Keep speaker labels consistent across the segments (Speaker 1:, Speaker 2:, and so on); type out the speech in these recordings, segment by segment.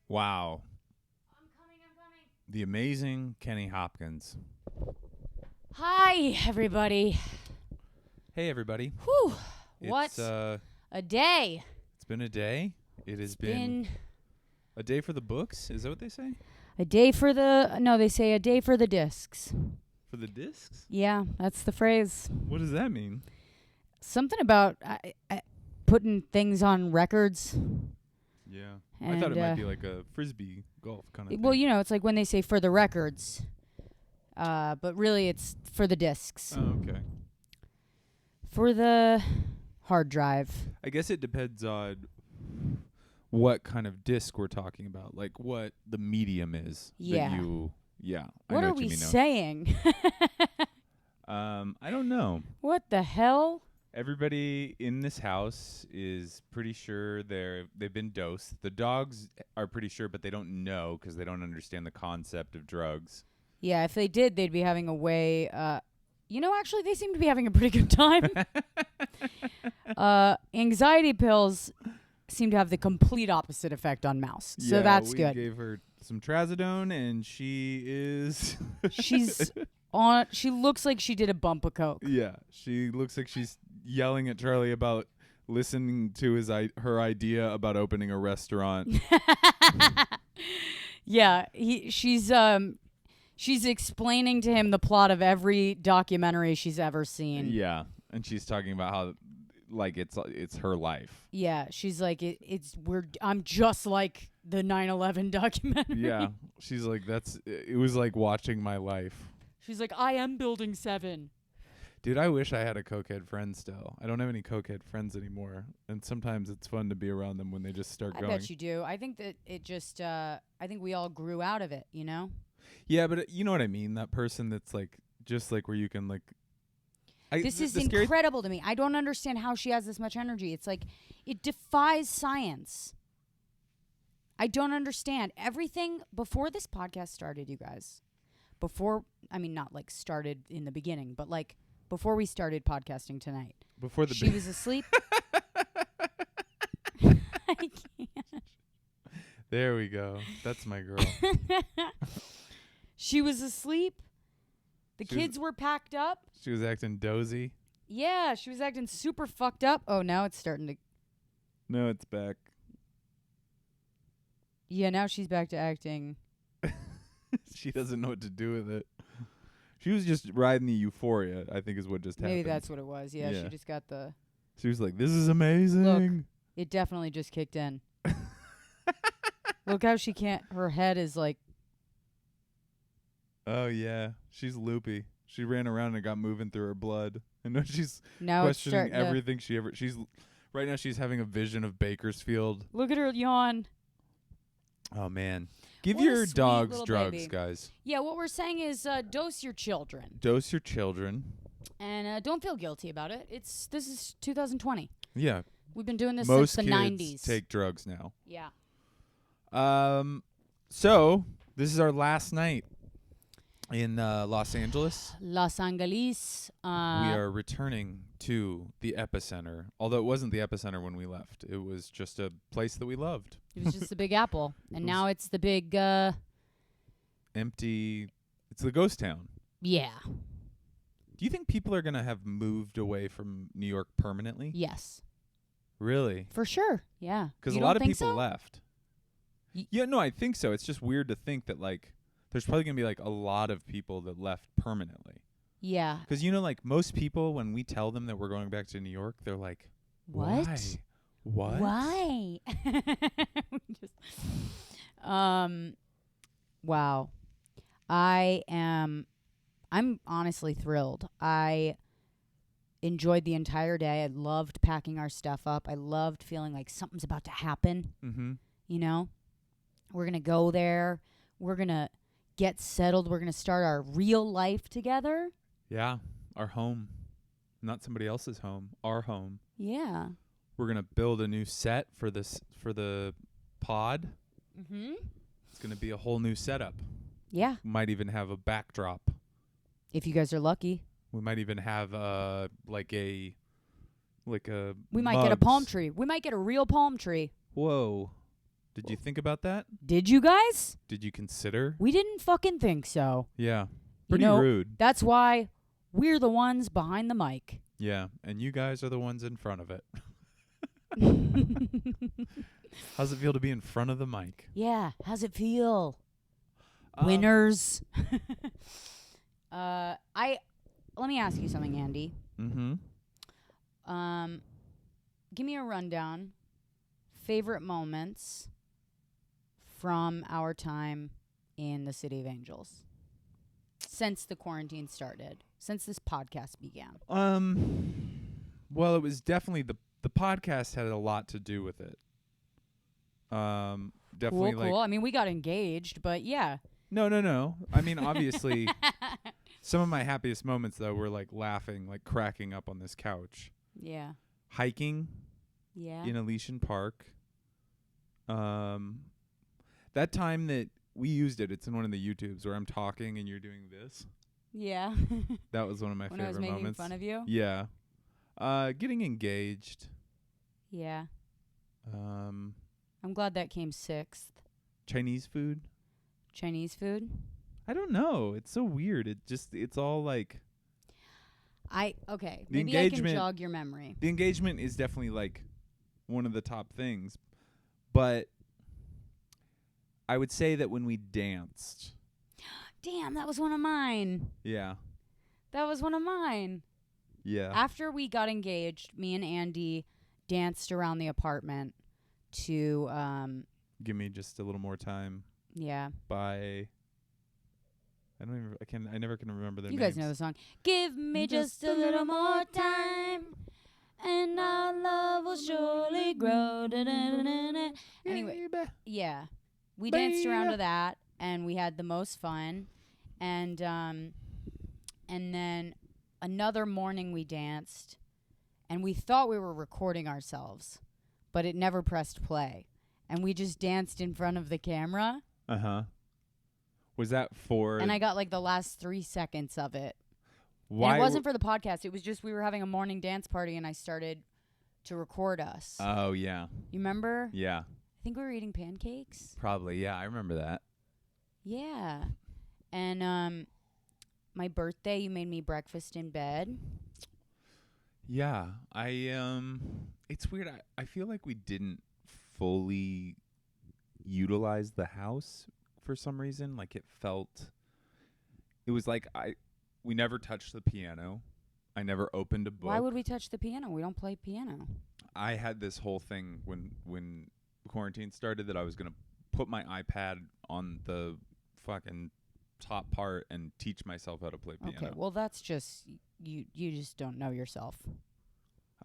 Speaker 1: Wow.
Speaker 2: I'm coming.
Speaker 1: The amazing Kenny Hopkins.
Speaker 2: Hi, everybody.
Speaker 1: Hey, everybody.
Speaker 2: Whew.
Speaker 1: It's,
Speaker 2: What a day.
Speaker 1: It's been a day. It has
Speaker 2: It's
Speaker 1: been a day for the books. Is that what they say?
Speaker 2: a day for the... No, they say a day for the discs.
Speaker 1: For the discs?
Speaker 2: Yeah, that's the phrase.
Speaker 1: What does that mean?
Speaker 2: Something about putting things on records.
Speaker 1: Yeah.
Speaker 2: And,
Speaker 1: I thought it might be like a frisbee golf kind of thing.
Speaker 2: Well, you know, it's like when they say for the records. But really it's for the discs.
Speaker 1: Oh, okay.
Speaker 2: For the hard drive.
Speaker 1: I guess it depends on what kind of disc we're talking about. Like what the medium is.
Speaker 2: Yeah.
Speaker 1: That you, yeah.
Speaker 2: What
Speaker 1: I know
Speaker 2: are
Speaker 1: what you
Speaker 2: we
Speaker 1: mean now.
Speaker 2: saying?
Speaker 1: I don't know.
Speaker 2: What the hell?
Speaker 1: Everybody in this house is pretty sure they've been dosed. The dogs are pretty sure, but they don't know because they don't understand the concept of drugs.
Speaker 2: Yeah, if they did, they'd be having a way. Actually, they seem to be having a pretty good time. Anxiety pills seem to have the complete opposite effect on Mouse, so that's
Speaker 1: we
Speaker 2: good.
Speaker 1: Gave her some trazodone, and she is.
Speaker 2: She's on. She looks like she did a bump of coke.
Speaker 1: Yeah, she looks like she's yelling at Charlie about listening to her idea about opening a restaurant.
Speaker 2: Yeah, she's explaining to him the plot of every documentary she's ever seen.
Speaker 1: Yeah, and she's talking about how like it's her life.
Speaker 2: Yeah, she's like I'm just like the 9/11 documentary.
Speaker 1: Yeah, she's like it was like watching my life.
Speaker 2: She's like, I am Building 7.
Speaker 1: Dude, I wish I had a cokehead friend still. I don't have any cokehead friends anymore, and sometimes it's fun to be around them when they just start going.
Speaker 2: I bet you do. I think that it just I think we all grew out of it, you know?
Speaker 1: Yeah, but you know what I mean? That person that's like just like where you can like
Speaker 2: this is incredible to me. I don't understand how she has this much energy. It's like it defies science. I don't understand. Everything before this podcast started, you guys. Not like started in the beginning, but like before we started podcasting tonight.
Speaker 1: Before
Speaker 2: she was asleep. I can't.
Speaker 1: There we go. That's my girl.
Speaker 2: She was asleep. The kids were packed up.
Speaker 1: She was acting dozy.
Speaker 2: Yeah, she was acting super fucked up. Oh, now it's starting to...
Speaker 1: No, it's back.
Speaker 2: Yeah, now she's back to acting.
Speaker 1: She doesn't know what to do with it. She was just riding the euphoria, I think is what just happened.
Speaker 2: Maybe that's what it was. Yeah, she just got the...
Speaker 1: She was like, this is amazing.
Speaker 2: Look, it definitely just kicked in. Look how she can't... Her head is like...
Speaker 1: Oh, yeah. She's loopy. She ran around and got moving through her blood. And now she's
Speaker 2: now
Speaker 1: questioning everything she ever... Right now she's having a vision of Bakersfield.
Speaker 2: Look at her yawn.
Speaker 1: Oh, man. Give
Speaker 2: What
Speaker 1: your dogs drugs,
Speaker 2: baby.
Speaker 1: guys.
Speaker 2: Yeah, what we're saying is dose your children.
Speaker 1: Dose your children.
Speaker 2: And don't feel guilty about it. This is 2020.
Speaker 1: Yeah.
Speaker 2: We've been doing this
Speaker 1: Most
Speaker 2: since the
Speaker 1: kids
Speaker 2: 90s.
Speaker 1: take drugs now.
Speaker 2: Yeah.
Speaker 1: So this is our last night in Los Angeles.
Speaker 2: Los Angeles.
Speaker 1: We are returning to the epicenter, although it wasn't the epicenter when we left. It was just a place that we loved.
Speaker 2: It was just the Big Apple, and now it's the big.
Speaker 1: Empty. It's the ghost town.
Speaker 2: Yeah.
Speaker 1: Do you think people are gonna have moved away from New York permanently?
Speaker 2: Yes.
Speaker 1: Really?
Speaker 2: For sure. Yeah.
Speaker 1: Because a lot of people left. Yeah, no, I think so. It's just weird to think that like there's probably gonna be like a lot of people that left permanently.
Speaker 2: Yeah.
Speaker 1: Because like most people, when we tell them that we're going back to New York, they're like,
Speaker 2: "What?
Speaker 1: What?
Speaker 2: Why?" Wow. I'm honestly thrilled. I enjoyed the entire day. I loved packing our stuff up. I loved feeling like something's about to happen.
Speaker 1: Mm-hmm.
Speaker 2: You know, we're going to go there. We're going to get settled. We're going to start our real life together.
Speaker 1: Yeah. Our home. Not somebody else's home. Our home.
Speaker 2: Yeah.
Speaker 1: We're going to build a new set for the pod.
Speaker 2: Mm-hmm.
Speaker 1: It's going to be a whole new setup.
Speaker 2: Yeah.
Speaker 1: Might even have a backdrop.
Speaker 2: If you guys are lucky.
Speaker 1: We might even have we
Speaker 2: might get a palm tree. We might get a real palm tree.
Speaker 1: Whoa. Did you think about that?
Speaker 2: Did you guys?
Speaker 1: Did you consider?
Speaker 2: We didn't fucking think so.
Speaker 1: Yeah. Pretty
Speaker 2: you know,
Speaker 1: rude.
Speaker 2: That's why we're the ones behind the mic.
Speaker 1: Yeah, and you guys are the ones in front of it. How's it feel to be in front of the mic?
Speaker 2: Yeah, how's it feel? Winners. Let me ask you something, Andy.
Speaker 1: Mm-hmm.
Speaker 2: Give me a rundown. Favorite moments from our time in the City of Angels since the quarantine started, since this podcast began.
Speaker 1: Well, it was definitely the podcast had a lot to do with it. Definitely
Speaker 2: cool. I mean, we got engaged, but yeah.
Speaker 1: No. I mean, obviously, some of my happiest moments though were like laughing, like cracking up on this couch.
Speaker 2: Yeah.
Speaker 1: Hiking.
Speaker 2: Yeah.
Speaker 1: In Elysian Park. That time that we used it, it's in one of the YouTubes where I'm talking and you're doing this.
Speaker 2: Yeah.
Speaker 1: That was one of my
Speaker 2: when
Speaker 1: favorite
Speaker 2: I was making
Speaker 1: moments.
Speaker 2: fun of you?
Speaker 1: Yeah. Getting engaged.
Speaker 2: Yeah. I'm glad that came sixth.
Speaker 1: Chinese food.
Speaker 2: Chinese food?
Speaker 1: I don't know. It's so weird. It's all like.
Speaker 2: Maybe I can jog your memory.
Speaker 1: The engagement is definitely like one of the top things, but I would say that when we danced.
Speaker 2: Damn, that was one of mine.
Speaker 1: Yeah.
Speaker 2: That was one of mine.
Speaker 1: Yeah.
Speaker 2: After we got engaged, me and Andy danced around the apartment to
Speaker 1: Give Me Just a Little More Time.
Speaker 2: Yeah.
Speaker 1: By I never can remember their names.
Speaker 2: You guys know the song. Give me just a little more time and our love will surely grow. Da-da-da-da-da. Anyway, yeah. We danced around to that and we had the most fun. And then another morning we danced and we thought we were recording ourselves, but it never pressed play. And we just danced in front of the camera.
Speaker 1: Uh-huh. Was that for...
Speaker 2: And I got like the last 3 seconds of it.
Speaker 1: Why?
Speaker 2: And it wasn't for the podcast. It was just we were having a morning dance party and I started to record us.
Speaker 1: Oh, yeah.
Speaker 2: You remember?
Speaker 1: Yeah.
Speaker 2: I think we were eating pancakes.
Speaker 1: Probably, yeah. I remember that.
Speaker 2: Yeah. And my birthday, you made me breakfast in bed.
Speaker 1: Yeah. It's weird. I feel like we didn't fully utilize the house for some reason. Like it was like we never touched the piano. I never opened a book.
Speaker 2: Why would we touch the piano? We don't play piano.
Speaker 1: I had this whole thing when quarantine started that I was going to put my iPad on the fucking top part and teach myself how to play piano.
Speaker 2: Okay, well that's just you just don't know yourself.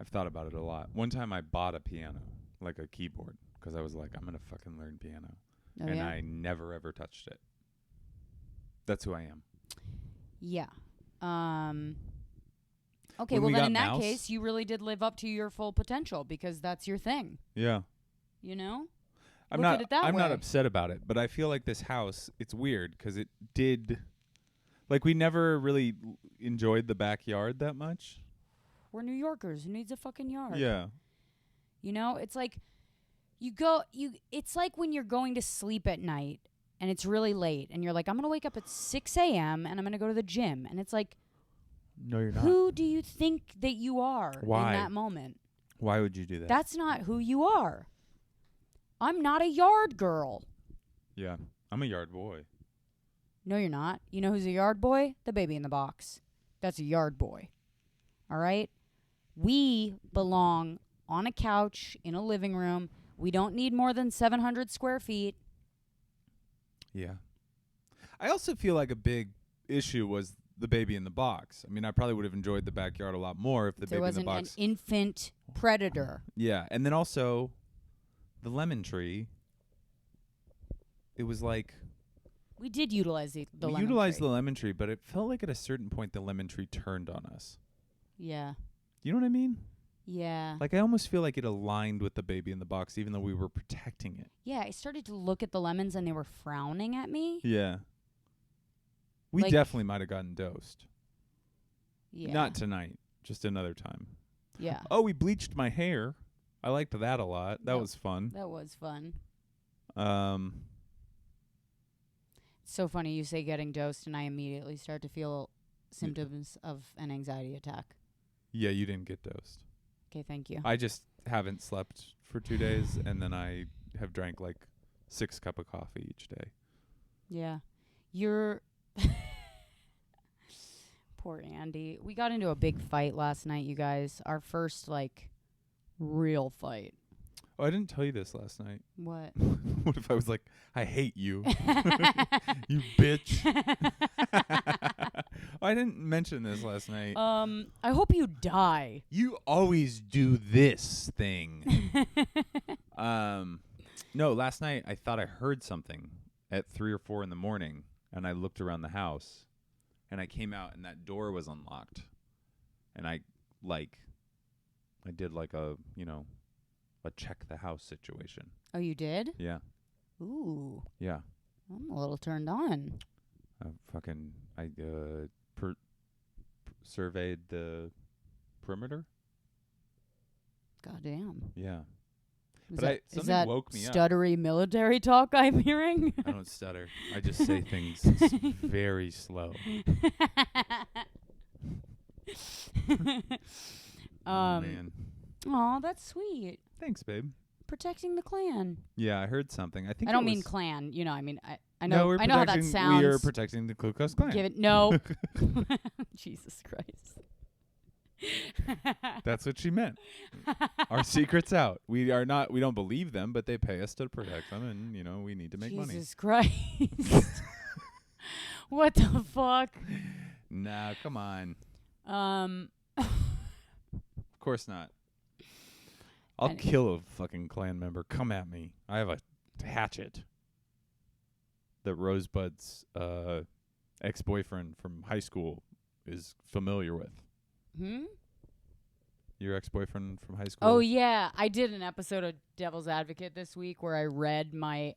Speaker 1: I've thought about it a lot. One time I bought a piano, like a keyboard, because I was like, I'm going to fucking learn piano.
Speaker 2: Oh,
Speaker 1: and
Speaker 2: yeah?
Speaker 1: I never ever touched it. That's who I am.
Speaker 2: Yeah. Okay,
Speaker 1: When
Speaker 2: well
Speaker 1: we
Speaker 2: then
Speaker 1: got
Speaker 2: in that
Speaker 1: Mouse-
Speaker 2: case, you really did live up to your full potential because that's your thing.
Speaker 1: Yeah.
Speaker 2: You know?
Speaker 1: I'm
Speaker 2: Look at it that
Speaker 1: not
Speaker 2: way.
Speaker 1: upset about it, but I feel like this house, it's weird because it did, like we never really enjoyed the backyard that much.
Speaker 2: We're New Yorkers. Who needs a fucking yard?
Speaker 1: Yeah.
Speaker 2: You know, it's like it's like when you're going to sleep at night and it's really late and you're like, I'm going to wake up at 6 a.m. and I'm going to go to the gym. And it's like,
Speaker 1: No, you're not.
Speaker 2: who do you think that you are
Speaker 1: Why?
Speaker 2: in that moment?
Speaker 1: Why would you do that?
Speaker 2: That's not who you are. I'm not a yard girl.
Speaker 1: Yeah. I'm a yard boy.
Speaker 2: No, you're not. You know who's a yard boy? The baby in the box. That's a yard boy. All right? We belong on a couch in a living room. We don't need more than 700 square feet.
Speaker 1: Yeah. I also feel like a big issue was the baby in the box. I mean, I probably would have enjoyed the backyard a lot more if the
Speaker 2: There
Speaker 1: baby in the
Speaker 2: wasn't
Speaker 1: box.
Speaker 2: an infant predator.
Speaker 1: Yeah. And then also the lemon tree. It was like
Speaker 2: We did utilize the
Speaker 1: we
Speaker 2: lemon
Speaker 1: utilized
Speaker 2: tree.
Speaker 1: the lemon tree, but it felt like at a certain point the lemon tree turned on us.
Speaker 2: Yeah.
Speaker 1: You know what I mean?
Speaker 2: Yeah.
Speaker 1: Like I almost feel like it aligned with the baby in the box, even though we were protecting it.
Speaker 2: Yeah, I started to look at the lemons and they were frowning at me.
Speaker 1: Yeah. We
Speaker 2: Like-
Speaker 1: definitely might have gotten dosed.
Speaker 2: Yeah.
Speaker 1: Not tonight, just another time.
Speaker 2: Yeah.
Speaker 1: Oh, we bleached my hair. I liked that a lot. That
Speaker 2: Yep.
Speaker 1: was fun.
Speaker 2: That was fun. It's so funny you say getting dosed, and I immediately start to feel symptoms of an anxiety attack.
Speaker 1: Yeah, you didn't get dosed.
Speaker 2: Okay, thank you.
Speaker 1: I just haven't slept for 2 days, and then I have drank like 6 cups of coffee each day.
Speaker 2: Yeah. You're... Poor Andy. We got into a big fight last night, you guys. Our first, real fight.
Speaker 1: Oh, I didn't tell you this last night.
Speaker 2: What?
Speaker 1: What if I was like, I hate you. You bitch. I didn't mention this last night.
Speaker 2: I hope you die.
Speaker 1: You always do this thing. No, last night I thought I heard something at 3 or 4 in the morning, and I looked around the house, and I came out, and that door was unlocked. And I did like a check the house situation.
Speaker 2: Oh, you did?
Speaker 1: Yeah.
Speaker 2: Ooh.
Speaker 1: Yeah.
Speaker 2: I'm a little turned on.
Speaker 1: I surveyed the perimeter.
Speaker 2: Goddamn.
Speaker 1: Yeah.
Speaker 2: Is that
Speaker 1: woke me up.
Speaker 2: stuttery military talk I'm hearing?
Speaker 1: I don't stutter. I just say things very slow. Oh, man.
Speaker 2: Aw, that's sweet.
Speaker 1: Thanks, babe.
Speaker 2: Protecting the clan.
Speaker 1: Yeah, I heard something. I
Speaker 2: don't mean clan. I know how that sounds.
Speaker 1: We are protecting the Ku Klux Klan.
Speaker 2: Give it no. Jesus Christ.
Speaker 1: That's what she meant. Our secret's out. We don't believe them, but they pay us to protect them, and we need to make money.
Speaker 2: Jesus Christ. What the fuck?
Speaker 1: Nah, come on. Of course not. I'll kill a fucking Klan member. Come at me. I have a hatchet that Rosebud's ex-boyfriend from high school is familiar with. Your ex-boyfriend from high school?
Speaker 2: Oh, yeah. I did an episode of Devil's Advocate this week where I read my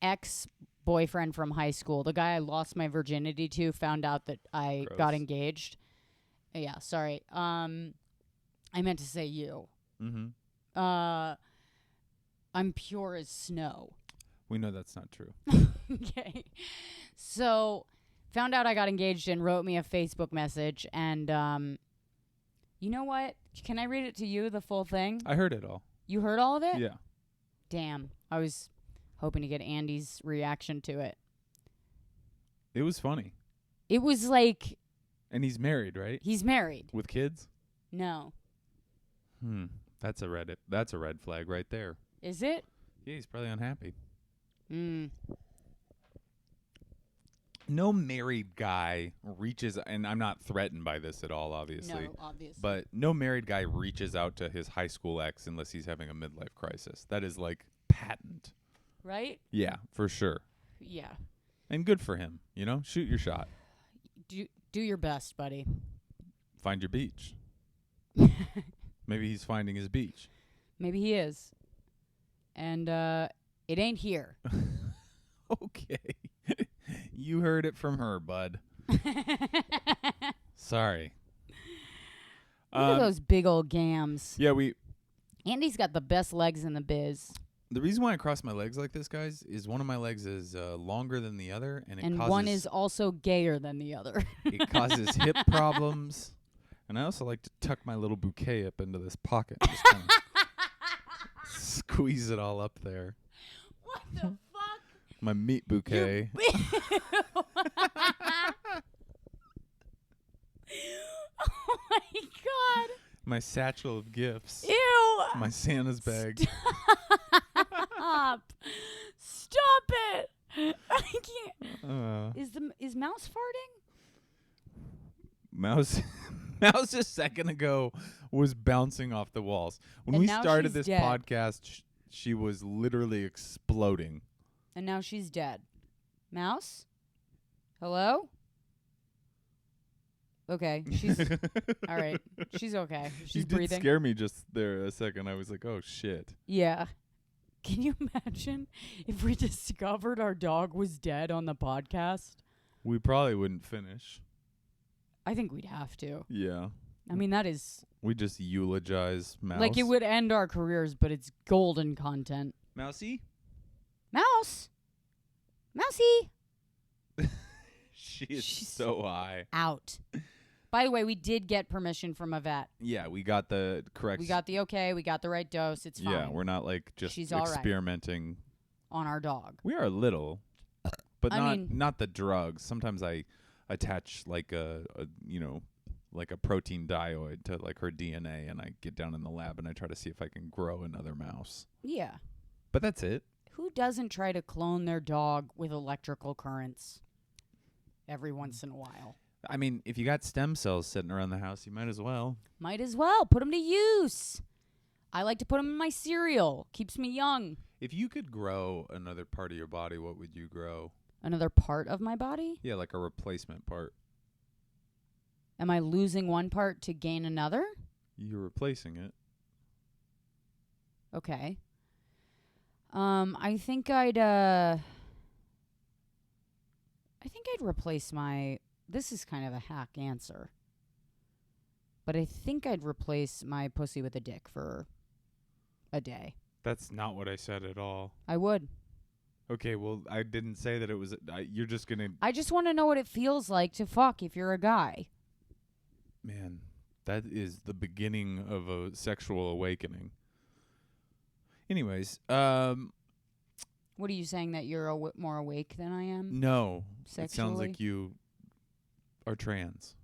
Speaker 2: ex-boyfriend from high school, the guy I lost my virginity to, found out that I got engaged. Yeah, sorry. I meant to say you.
Speaker 1: Mm-hmm.
Speaker 2: I'm pure as snow.
Speaker 1: We know that's not true.
Speaker 2: Okay. So, found out I got engaged and wrote me a Facebook message. And, you know what? Can I read it to you, the full thing?
Speaker 1: I heard it all.
Speaker 2: You heard all of it?
Speaker 1: Yeah.
Speaker 2: Damn. I was hoping to get Andy's reaction to it.
Speaker 1: It was funny.
Speaker 2: It was like...
Speaker 1: And he's married, right?
Speaker 2: He's married.
Speaker 1: With kids?
Speaker 2: No.
Speaker 1: That's a red flag right there.
Speaker 2: Is it?
Speaker 1: Yeah, he's probably unhappy. No married guy reaches, and I'm not threatened by this at all, obviously.
Speaker 2: No, obviously.
Speaker 1: But no married guy reaches out to his high school ex unless he's having a midlife crisis. That is patent.
Speaker 2: Right?
Speaker 1: Yeah, for sure.
Speaker 2: Yeah.
Speaker 1: And good for him, shoot your shot.
Speaker 2: Do your best, buddy.
Speaker 1: Find your beach. Maybe he's finding his beach.
Speaker 2: Maybe he is. And it ain't here.
Speaker 1: Okay. You heard it from her, bud. Sorry.
Speaker 2: Look at those big old gams.
Speaker 1: Yeah,
Speaker 2: Andy's got the best legs in the biz.
Speaker 1: The reason why I cross my legs like this, guys, is one of my legs is longer than the other, and
Speaker 2: one is also gayer than the other.
Speaker 1: It causes hip problems, and I also like to tuck my little bouquet up into this pocket, just kind of squeeze it all up there.
Speaker 2: What the fuck?
Speaker 1: My meat bouquet.
Speaker 2: Oh my god.
Speaker 1: My satchel of gifts.
Speaker 2: Ew.
Speaker 1: My Santa's bag.
Speaker 2: Stop it. I can't. Is Mouse farting?
Speaker 1: Mouse a second ago was bouncing off the walls. When we started this podcast, she was literally exploding.
Speaker 2: And now she's dead. Mouse? Hello? Okay. She's all right. She's okay. She's breathing.
Speaker 1: You did scare me just there a second. I was like, oh, shit.
Speaker 2: Yeah. Can you imagine if we discovered our dog was dead on the podcast?
Speaker 1: We probably wouldn't finish.
Speaker 2: I think we'd have to.
Speaker 1: Yeah.
Speaker 2: I mean, that is...
Speaker 1: We just eulogize Mouse.
Speaker 2: Like, it would end our careers, but it's golden content.
Speaker 1: Mousy?
Speaker 2: Mouse. Mousy.
Speaker 1: She's so high.
Speaker 2: Out. By the way, we did get permission from a vet.
Speaker 1: Yeah, we got the correct.
Speaker 2: We got the okay. We got the right dose. It's fine.
Speaker 1: Yeah, we're not like just
Speaker 2: She's
Speaker 1: experimenting
Speaker 2: on our dog.
Speaker 1: We are a little, but
Speaker 2: I mean,
Speaker 1: not the drugs. Sometimes I attach like a like a protein dioid to like her DNA, and I get down in the lab and I try to see if I can grow another mouse.
Speaker 2: Yeah.
Speaker 1: But that's it.
Speaker 2: Who doesn't try to clone their dog with electrical currents every once in a while?
Speaker 1: I mean, if you got stem cells sitting around the house, you might as well.
Speaker 2: Might as well. Put them to use. I like to put them in my cereal. Keeps me young.
Speaker 1: If you could grow another part of your body, what would you grow?
Speaker 2: Another part of my body?
Speaker 1: Yeah, like a replacement part.
Speaker 2: Am I losing one part to gain another?
Speaker 1: You're replacing it.
Speaker 2: Okay. I think I'd replace my... This is kind of a hack answer. But I think I'd replace my pussy with a dick for a day.
Speaker 1: That's not what I said at all.
Speaker 2: I would.
Speaker 1: Okay, well, I didn't say that it was... you're just going to...
Speaker 2: I just want to know what it feels like to fuck if you're a guy.
Speaker 1: Man, that is the beginning of a sexual awakening. Anyways,
Speaker 2: what are you saying, that you're more awake than I am?
Speaker 1: No.
Speaker 2: Sexually?
Speaker 1: It sounds like you are trans.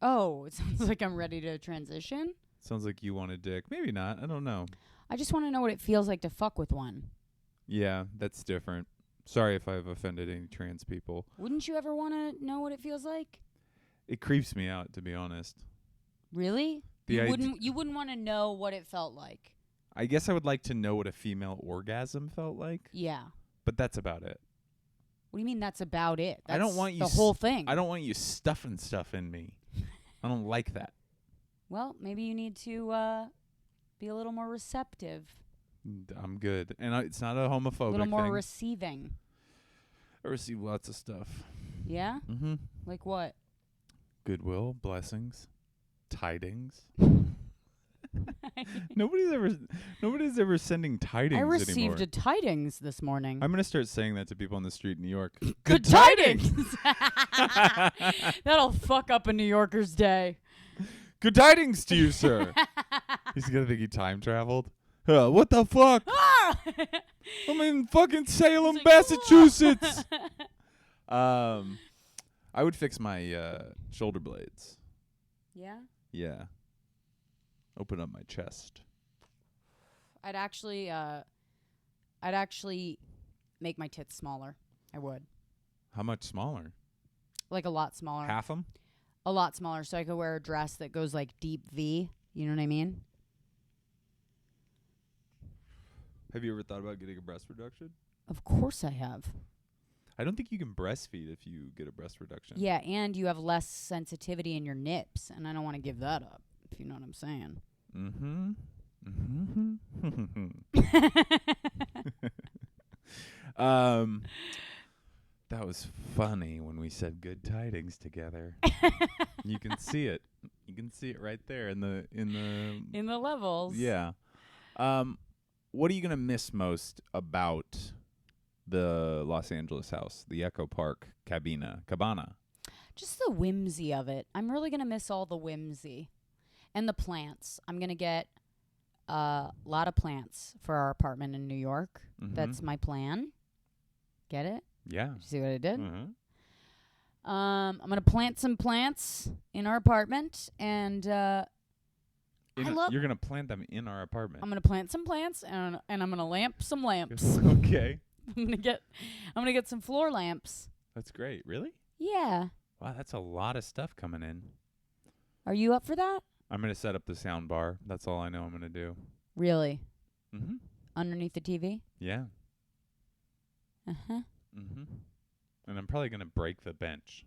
Speaker 2: Oh, it sounds like I'm ready to transition?
Speaker 1: Sounds like you want a dick. Maybe not. I don't know.
Speaker 2: I just want to know what it feels like to fuck with one.
Speaker 1: Yeah, that's different. Sorry if I've offended any trans people.
Speaker 2: Wouldn't you ever want to know what it feels like?
Speaker 1: It creeps me out, to be honest.
Speaker 2: Really? You wouldn't want to know what it felt like.
Speaker 1: I guess I would like to know what a female orgasm felt like.
Speaker 2: Yeah.
Speaker 1: But that's about it.
Speaker 2: What do you mean that's about it? That's
Speaker 1: I don't want you
Speaker 2: the whole thing.
Speaker 1: I don't want you stuffing stuff in me. I don't like that.
Speaker 2: Well, maybe you need to be a little more receptive.
Speaker 1: I'm good. And it's not a homophobic thing.
Speaker 2: A little more receiving.
Speaker 1: I receive lots of stuff.
Speaker 2: Yeah?
Speaker 1: Mm-hmm.
Speaker 2: Like what?
Speaker 1: Goodwill, blessings, tidings. Nobody's ever sending tidings anymore.
Speaker 2: I received a tidings this morning.
Speaker 1: I'm gonna start saying that to people on the street in New York.
Speaker 2: Good tidings. That'll fuck up a New Yorker's day.
Speaker 1: Good tidings to you, sir. He's gonna think he time traveled. What the fuck? I'm in fucking Salem, like, Massachusetts. I would fix my shoulder blades.
Speaker 2: Yeah?
Speaker 1: Yeah. Open up my chest.
Speaker 2: I'd actually make my tits smaller. I would.
Speaker 1: How much smaller?
Speaker 2: Like a lot smaller.
Speaker 1: Half them?
Speaker 2: A lot smaller, so I could wear a dress that goes like deep V. You know what I mean?
Speaker 1: Have you ever thought about getting a breast reduction?
Speaker 2: Of course I have.
Speaker 1: I don't think you can breastfeed if you get a breast reduction.
Speaker 2: Yeah, and you have less sensitivity in your nips, and I don't want to give that up, if you know what I'm saying.
Speaker 1: Mm-hmm. That was funny when we said good tidings together. You can see it. You can see it right there in the
Speaker 2: levels.
Speaker 1: Yeah. What are you gonna miss most about the Los Angeles house, the Echo Park Cabana?
Speaker 2: Just the whimsy of it. I'm really gonna miss all the whimsy. And the plants. I'm going to get a lot of plants for our apartment in New York. Mm-hmm. That's my plan. Get it?
Speaker 1: Yeah.
Speaker 2: Did you see what I did?
Speaker 1: Mm-hmm.
Speaker 2: I'm going to plant some plants in our apartment. And
Speaker 1: you're going to plant them in our apartment?
Speaker 2: I'm going to plant some plants, and I'm going to lamp some lamps.
Speaker 1: Okay.
Speaker 2: I'm going to get some floor lamps.
Speaker 1: That's great. Really?
Speaker 2: Yeah.
Speaker 1: Wow, that's a lot of stuff coming in.
Speaker 2: Are you up for that?
Speaker 1: I'm going to set up the sound bar. That's all I know I'm going to do.
Speaker 2: Really?
Speaker 1: Mm-hmm.
Speaker 2: Underneath the TV?
Speaker 1: Yeah.
Speaker 2: Uh-huh.
Speaker 1: Mm-hmm. And I'm probably going to break the bench.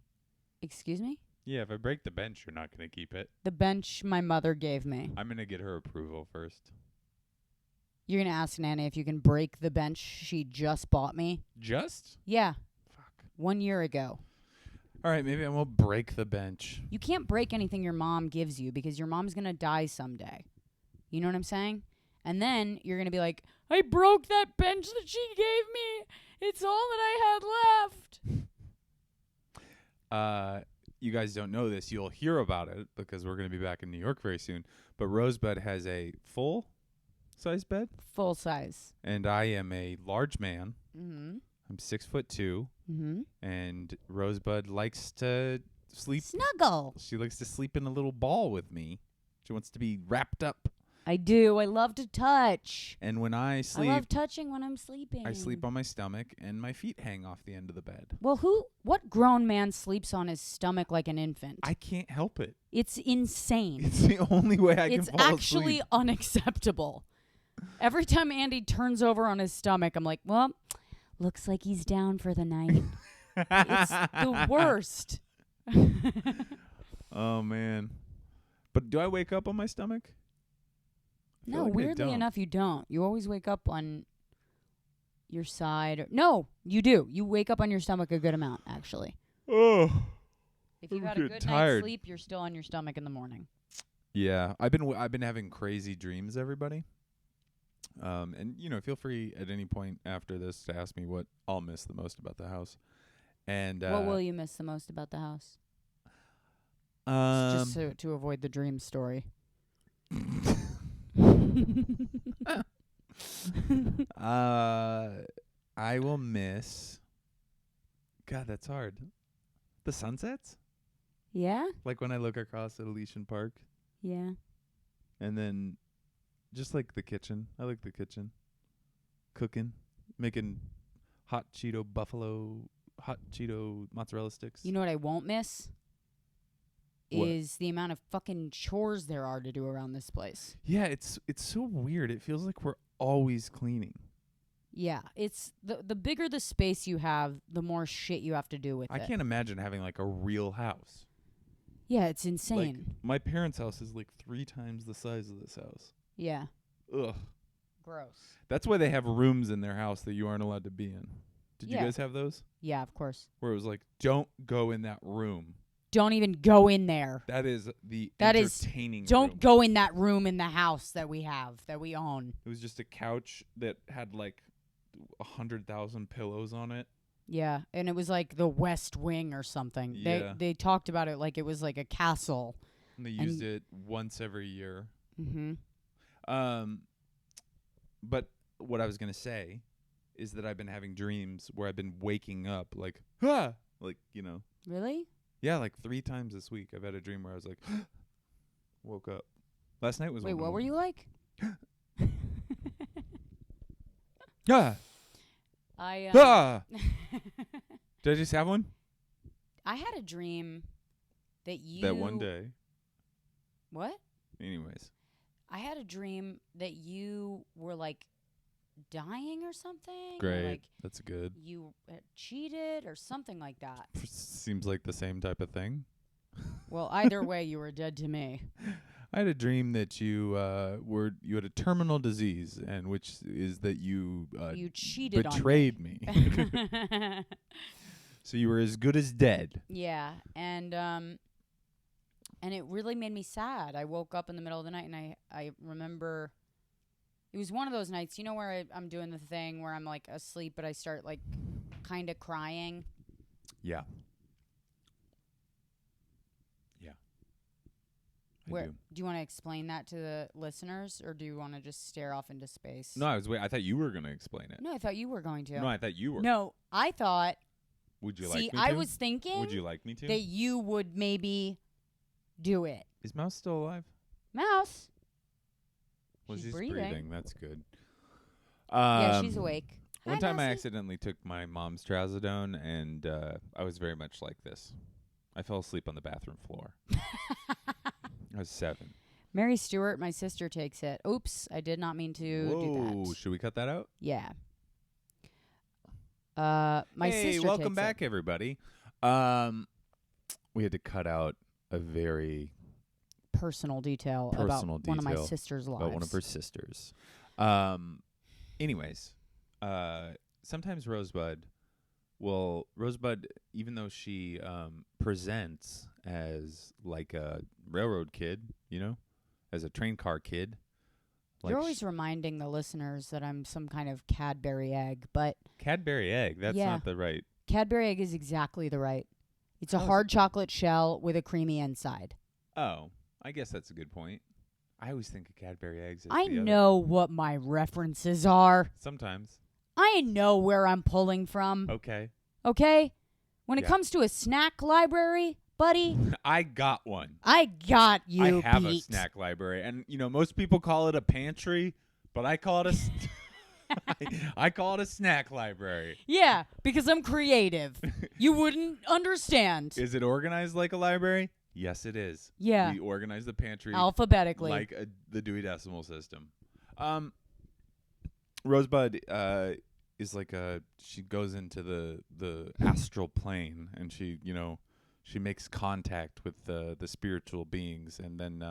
Speaker 2: Excuse me?
Speaker 1: Yeah, if I break the bench, you're not going to keep it.
Speaker 2: The bench my mother gave me.
Speaker 1: I'm going to get her approval first.
Speaker 2: You're going to ask Nanny if you can break the bench she just bought me?
Speaker 1: Just?
Speaker 2: Yeah.
Speaker 1: Fuck.
Speaker 2: 1 year ago.
Speaker 1: All right, maybe I won't break the bench.
Speaker 2: You can't break anything your mom gives you because your mom's going to die someday. You know what I'm saying? And then you're going to be like, I broke that bench that she gave me. It's all that I
Speaker 1: had left. You guys don't know this. You'll hear about it because we're going to be back in New York very soon. But Rosebud has a full-size bed.
Speaker 2: Full size.
Speaker 1: And I am a large man.
Speaker 2: Mm-hmm.
Speaker 1: I'm 6'2".
Speaker 2: Mm-hmm.
Speaker 1: And Rosebud likes to sleep.
Speaker 2: Snuggle.
Speaker 1: She likes to sleep in a little ball with me. She wants to be wrapped up.
Speaker 2: I do. I love to touch.
Speaker 1: And when I sleep,
Speaker 2: I love touching when I'm sleeping.
Speaker 1: I sleep on my stomach and my feet hang off the end of the bed.
Speaker 2: Well, what grown man sleeps on his stomach like an infant?
Speaker 1: I can't help it.
Speaker 2: It's insane.
Speaker 1: It's the only way I can fall asleep.
Speaker 2: It's actually unacceptable. Every time Andy turns over on his stomach, I'm like, well, looks like he's down for the night. It's the worst.
Speaker 1: Oh, man. But do I wake up on my stomach?
Speaker 2: No, like weirdly enough, you don't. You always wake up on your side. No, you do. You wake up on your stomach a good amount, actually.
Speaker 1: Oh.
Speaker 2: If you've had a good night's sleep, you're still on your stomach in the morning.
Speaker 1: Yeah, I've been having crazy dreams, everybody. And feel free at any point after this to ask me what I'll miss the most about the house. And
Speaker 2: what will you miss the most about the house? Just to avoid the dream story.
Speaker 1: I will miss. God, that's hard. The sunsets?
Speaker 2: Yeah?
Speaker 1: Like when I look across at Elysian Park?
Speaker 2: Yeah.
Speaker 1: And then just like the kitchen. I like the kitchen. Cooking. Making hot Cheeto mozzarella sticks.
Speaker 2: You know what I won't miss?
Speaker 1: What?
Speaker 2: Is the amount of fucking chores there are to do around this place.
Speaker 1: Yeah, it's so weird. It feels like we're always cleaning.
Speaker 2: Yeah, it's the bigger the space you have, the more shit you have to do with it.
Speaker 1: I can't imagine having like a real house.
Speaker 2: Yeah, it's insane.
Speaker 1: Like, my parents' house is like 3 times the size of this house.
Speaker 2: Yeah.
Speaker 1: Ugh.
Speaker 2: Gross.
Speaker 1: That's why they have rooms in their house that you aren't allowed to be in. Did you guys have those?
Speaker 2: Yeah, of course.
Speaker 1: Where it was like, don't go in that room.
Speaker 2: Don't even go in there.
Speaker 1: That is the entertaining
Speaker 2: don't
Speaker 1: room.
Speaker 2: go in that room in the house that we have, that we own.
Speaker 1: It was just a couch that had like 100,000 pillows on it.
Speaker 2: Yeah, and it was like the West Wing or something.
Speaker 1: Yeah.
Speaker 2: They talked about it like it was like a castle.
Speaker 1: And they used it once every year.
Speaker 2: Mm-hmm.
Speaker 1: But what I was going to say is that I've been having dreams where I've been waking up like, ah! Like,
Speaker 2: Really?
Speaker 1: Yeah, like 3 times this week. I've had a dream where I was like, woke up. Last night was
Speaker 2: Wait, what were you like?
Speaker 1: Yeah.
Speaker 2: Did
Speaker 1: I just have one?
Speaker 2: I had a dream that
Speaker 1: That one day.
Speaker 2: What?
Speaker 1: Anyways.
Speaker 2: I had a dream that you were like dying or something.
Speaker 1: Great.
Speaker 2: Or like
Speaker 1: that's good.
Speaker 2: You cheated or something like that.
Speaker 1: Seems like the same type of thing.
Speaker 2: Well, either way, you were dead to me.
Speaker 1: I had a dream that you had a terminal disease, and which is that you
Speaker 2: cheated
Speaker 1: betrayed
Speaker 2: on
Speaker 1: me. So you were as good as dead.
Speaker 2: Yeah, and it really made me sad. I woke up in the middle of the night, and I remember it was one of those nights, where I'm doing the thing where I'm like asleep, but I start like kind of crying.
Speaker 1: Yeah.
Speaker 2: Do you want to explain that to the listeners, or do you want to just stare off into space?
Speaker 1: No, I thought you were going to explain it.
Speaker 2: No, I thought you were going to.
Speaker 1: No, I thought you were.
Speaker 2: No, I thought.
Speaker 1: Would you like me to?
Speaker 2: I was thinking.
Speaker 1: Would you like me to?
Speaker 2: That you would maybe do it.
Speaker 1: Is Mouse still alive?
Speaker 2: Mouse.
Speaker 1: Well, she's
Speaker 2: breathing.
Speaker 1: That's good.
Speaker 2: Yeah, she's awake.
Speaker 1: One time I accidentally took my mom's trazodone, and I was very much like this. I fell asleep on the bathroom floor. I was 7.
Speaker 2: Mary Stewart, my sister, takes it. Oops, I did not mean to do that.
Speaker 1: Should we cut that out?
Speaker 2: Yeah. My sister
Speaker 1: Hey, welcome
Speaker 2: takes
Speaker 1: back,
Speaker 2: it.
Speaker 1: everybody. We had to cut out a very
Speaker 2: personal detail about one of my sister's lives.
Speaker 1: About one of her sisters. Anyways, sometimes Rosebud, even though she presents as like a railroad kid, as a train car kid, Like
Speaker 2: You're always reminding the listeners that I'm some kind of Cadbury egg, but
Speaker 1: Cadbury egg. That's not the right.
Speaker 2: Cadbury egg is exactly the right. It's a
Speaker 1: Oh,
Speaker 2: hard chocolate shell with a creamy inside.
Speaker 1: Oh, I guess that's a good point. I always think of Cadbury eggs as
Speaker 2: I
Speaker 1: the other.
Speaker 2: know what my references are.
Speaker 1: Sometimes.
Speaker 2: I know where I'm pulling from.
Speaker 1: Okay.
Speaker 2: Okay? When it comes to a snack library, buddy,
Speaker 1: I got one.
Speaker 2: I got you,
Speaker 1: I have
Speaker 2: Pete.
Speaker 1: a snack library. And, most people call it a pantry, but I call it I call it a snack library.
Speaker 2: Yeah, because I'm creative. You wouldn't understand.
Speaker 1: Is it organized like a library? Yes, it is.
Speaker 2: Yeah.
Speaker 1: We organize the pantry
Speaker 2: Alphabetically.
Speaker 1: like the Dewey Decimal System. Rosebud is like she goes into the astral plane, and she makes contact with the spiritual beings, and then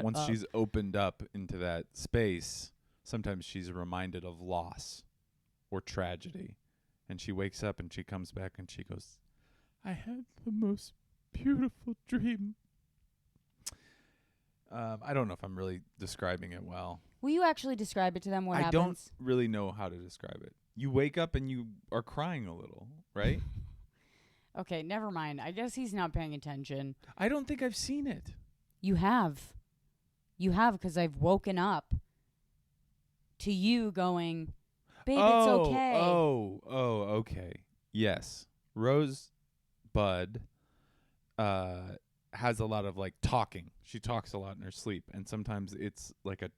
Speaker 1: once she's opened up into that space, sometimes she's reminded of loss or tragedy, and she wakes up and she comes back and she goes, "I had the most beautiful dream." I don't know if I'm really describing it well.
Speaker 2: Will you actually describe it to them? What happens?
Speaker 1: I don't really know how to describe it. You wake up and you are crying a little, right?
Speaker 2: Okay, never mind. I guess he's not paying attention.
Speaker 1: I don't think I've seen it.
Speaker 2: You have. You have, because I've woken up to you going, "Babe, it's okay."
Speaker 1: Okay. Yes. Rosebud has a lot of like talking. She talks a lot in her sleep, and sometimes it's like a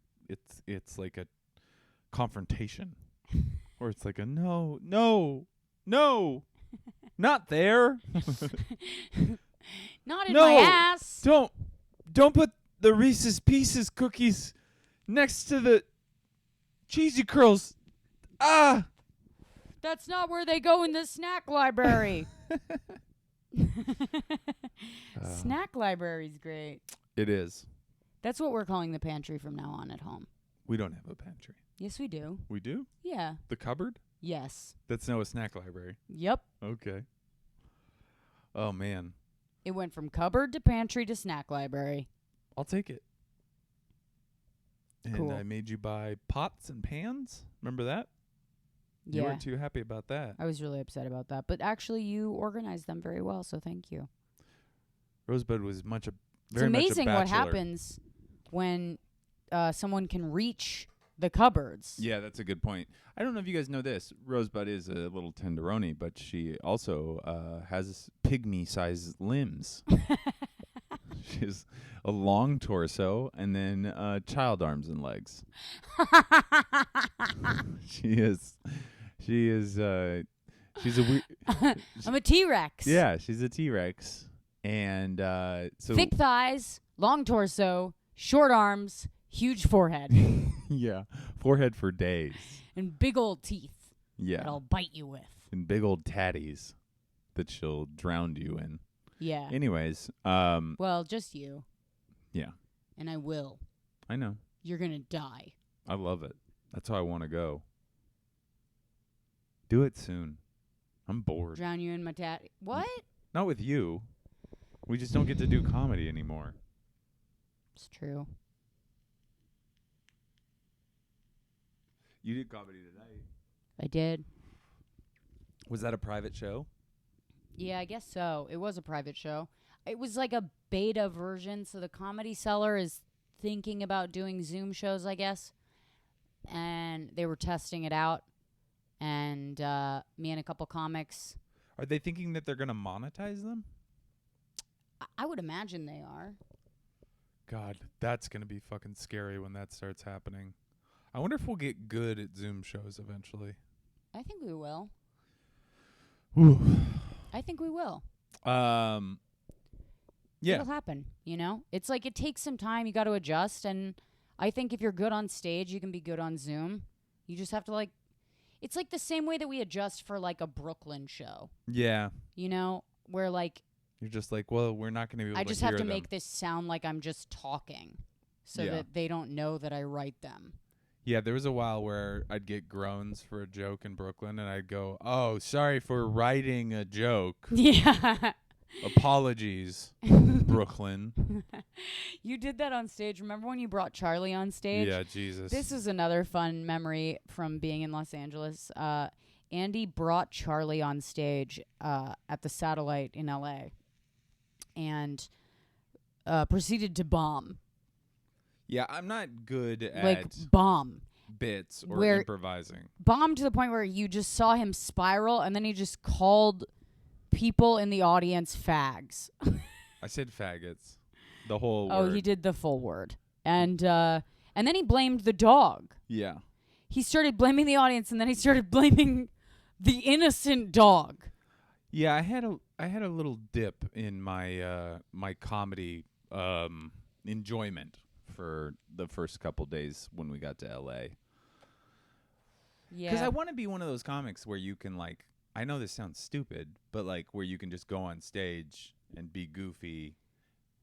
Speaker 1: confrontation, or it's like a no, not there.
Speaker 2: Not in my ass.
Speaker 1: Don't put the Reese's Pieces cookies next to the cheesy curls. Ah.
Speaker 2: That's not where they go in the snack library. Snack library's great.
Speaker 1: It is.
Speaker 2: That's what we're calling the pantry from now on at home.
Speaker 1: We don't have a pantry.
Speaker 2: Yes, we do.
Speaker 1: We do?
Speaker 2: Yeah.
Speaker 1: The cupboard?
Speaker 2: Yes.
Speaker 1: That's now a snack library.
Speaker 2: Yep.
Speaker 1: Okay. Oh, man.
Speaker 2: It went from cupboard to pantry to snack library.
Speaker 1: I'll take it. And
Speaker 2: Cool.
Speaker 1: I made you buy pots and pans. Remember that?
Speaker 2: Yeah.
Speaker 1: You weren't too happy about that.
Speaker 2: I was really upset about that. But actually, you organized them very well, so thank you.
Speaker 1: Rosebud was very much a
Speaker 2: It's amazing what
Speaker 1: bachelor.
Speaker 2: happens when someone can reach the cupboards.
Speaker 1: Yeah, that's a good point. I don't know if you guys know this. Rosebud is a little tenderoni, but she also has pygmy-sized limbs. She has a long torso and then child arms and legs. She's a weird.
Speaker 2: I'm a T-Rex.
Speaker 1: Yeah, she's a T-Rex, and so
Speaker 2: thick thighs, long torso, short arms, huge forehead,
Speaker 1: yeah, forehead for days,
Speaker 2: and big old teeth.
Speaker 1: Yeah,
Speaker 2: that I'll bite you with,
Speaker 1: and big old tatties that she'll drown you in.
Speaker 2: Yeah.
Speaker 1: Anyways,
Speaker 2: well, just you.
Speaker 1: Yeah.
Speaker 2: And I will.
Speaker 1: I know.
Speaker 2: You're gonna die.
Speaker 1: I love it. That's how I want to go. Do it soon. I'm bored.
Speaker 2: Drown you in my What?
Speaker 1: Not with you. We just don't get to do comedy anymore.
Speaker 2: It's true.
Speaker 1: You did comedy tonight.
Speaker 2: I did.
Speaker 1: Was that a private show?
Speaker 2: Yeah, I guess so. It was a private show. It was like a beta version, so the Comedy Cellar is thinking about doing Zoom shows, I guess. And they were testing it out. And me and a couple comics.
Speaker 1: Are they thinking that they're going to monetize them?
Speaker 2: I would imagine they are.
Speaker 1: God, that's going to be fucking scary when that starts happening. I wonder if we'll get good at Zoom shows eventually.
Speaker 2: I think we will.
Speaker 1: Whew.
Speaker 2: I think we will.
Speaker 1: Yeah.
Speaker 2: It'll happen, you know? It's like it takes some time. You got to adjust. And I think if you're good on stage, you can be good on Zoom. You just have to, like, it's like the same way that we adjust for, like, a Brooklyn show.
Speaker 1: Yeah.
Speaker 2: You know? Where, like,
Speaker 1: you're just like, well, we're not going to be able to
Speaker 2: I just
Speaker 1: hear
Speaker 2: have to
Speaker 1: them.
Speaker 2: make this sound like I'm just talking so that they don't know that I write them.
Speaker 1: Yeah, there was a while where I'd get groans for a joke in Brooklyn, and I'd go, oh, sorry for writing a joke.
Speaker 2: Yeah.
Speaker 1: Apologies, Brooklyn.
Speaker 2: You did that on stage. Remember when you brought Charlie on stage?
Speaker 1: Yeah, Jesus.
Speaker 2: This is another fun memory from being in Los Angeles. Andy brought Charlie on stage at the Satellite in L.A. and proceeded to bomb.
Speaker 1: Yeah, I'm not good at
Speaker 2: like bomb
Speaker 1: bits or improvising.
Speaker 2: Bomb to the point where you just saw him spiral, and then he just called people in the audience fags.
Speaker 1: I said faggots. The whole word.
Speaker 2: Oh, he did the full word. And then he blamed the dog.
Speaker 1: Yeah.
Speaker 2: He started blaming the audience, and then he started blaming the innocent dog.
Speaker 1: Yeah, I had a little dip in my my comedy enjoyment for the first couple days when we got to LA.
Speaker 2: Yeah.
Speaker 1: Cuz I want to be one of those comics where you can like, I know this sounds stupid, but like where you can just go on stage and be goofy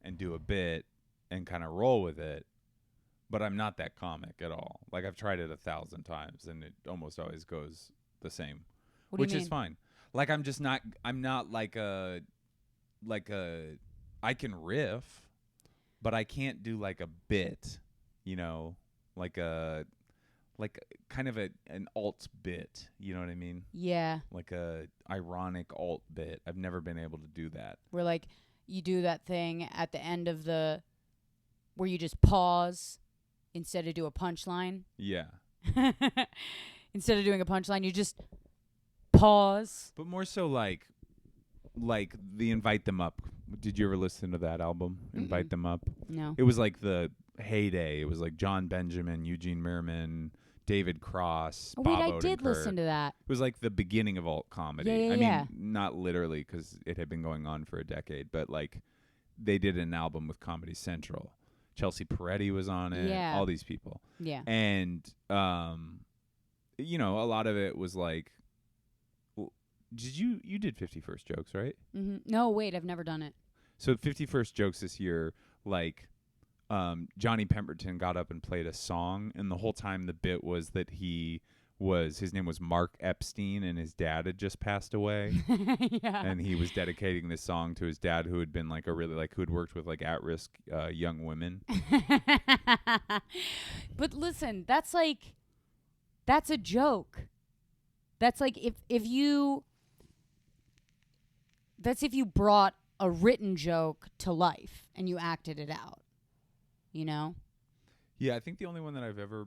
Speaker 1: and do a bit and kind of roll with it. But I'm not that comic at all. Like I've tried it 1,000 times and it almost always goes the same, which is fine. Like I'm not like a I can riff, but I can't do like a bit, you know, like kind of an alt bit, you know what I mean?
Speaker 2: Yeah.
Speaker 1: Like a ironic alt bit. I've never been able to do that.
Speaker 2: Where like you do that thing at the end of where you just pause instead of do a punchline.
Speaker 1: Yeah.
Speaker 2: Instead of doing a punchline, you just pause.
Speaker 1: But more so like the Invite Them Up. Did you ever listen to that album? Invite Them Up?
Speaker 2: No.
Speaker 1: It was like the heyday. It was like John Benjamin, Eugene Mirman, David Cross, Bob
Speaker 2: I did listen to that.
Speaker 1: It was like the beginning of alt comedy.
Speaker 2: Yeah,
Speaker 1: I
Speaker 2: yeah.
Speaker 1: mean, not literally because it had been going on for a decade, but like they did an album with Comedy Central. Chelsea Peretti was on it.
Speaker 2: Yeah.
Speaker 1: All these people.
Speaker 2: Yeah.
Speaker 1: And, you know, a lot of it was like, you did 51st Jokes, right?
Speaker 2: Mm-hmm. No, wait, I've never done it.
Speaker 1: So 51st Jokes this year, like, Johnny Pemberton got up and played a song, and the whole time the bit was that his name was Mark Epstein, and his dad had just passed away.
Speaker 2: Yeah.
Speaker 1: And he was dedicating this song to his dad, who had been like who had worked with like at-risk young women.
Speaker 2: But listen, that's a joke. That's like if you brought a written joke to life and you acted it out, you know?
Speaker 1: Yeah, I think the only one that I've ever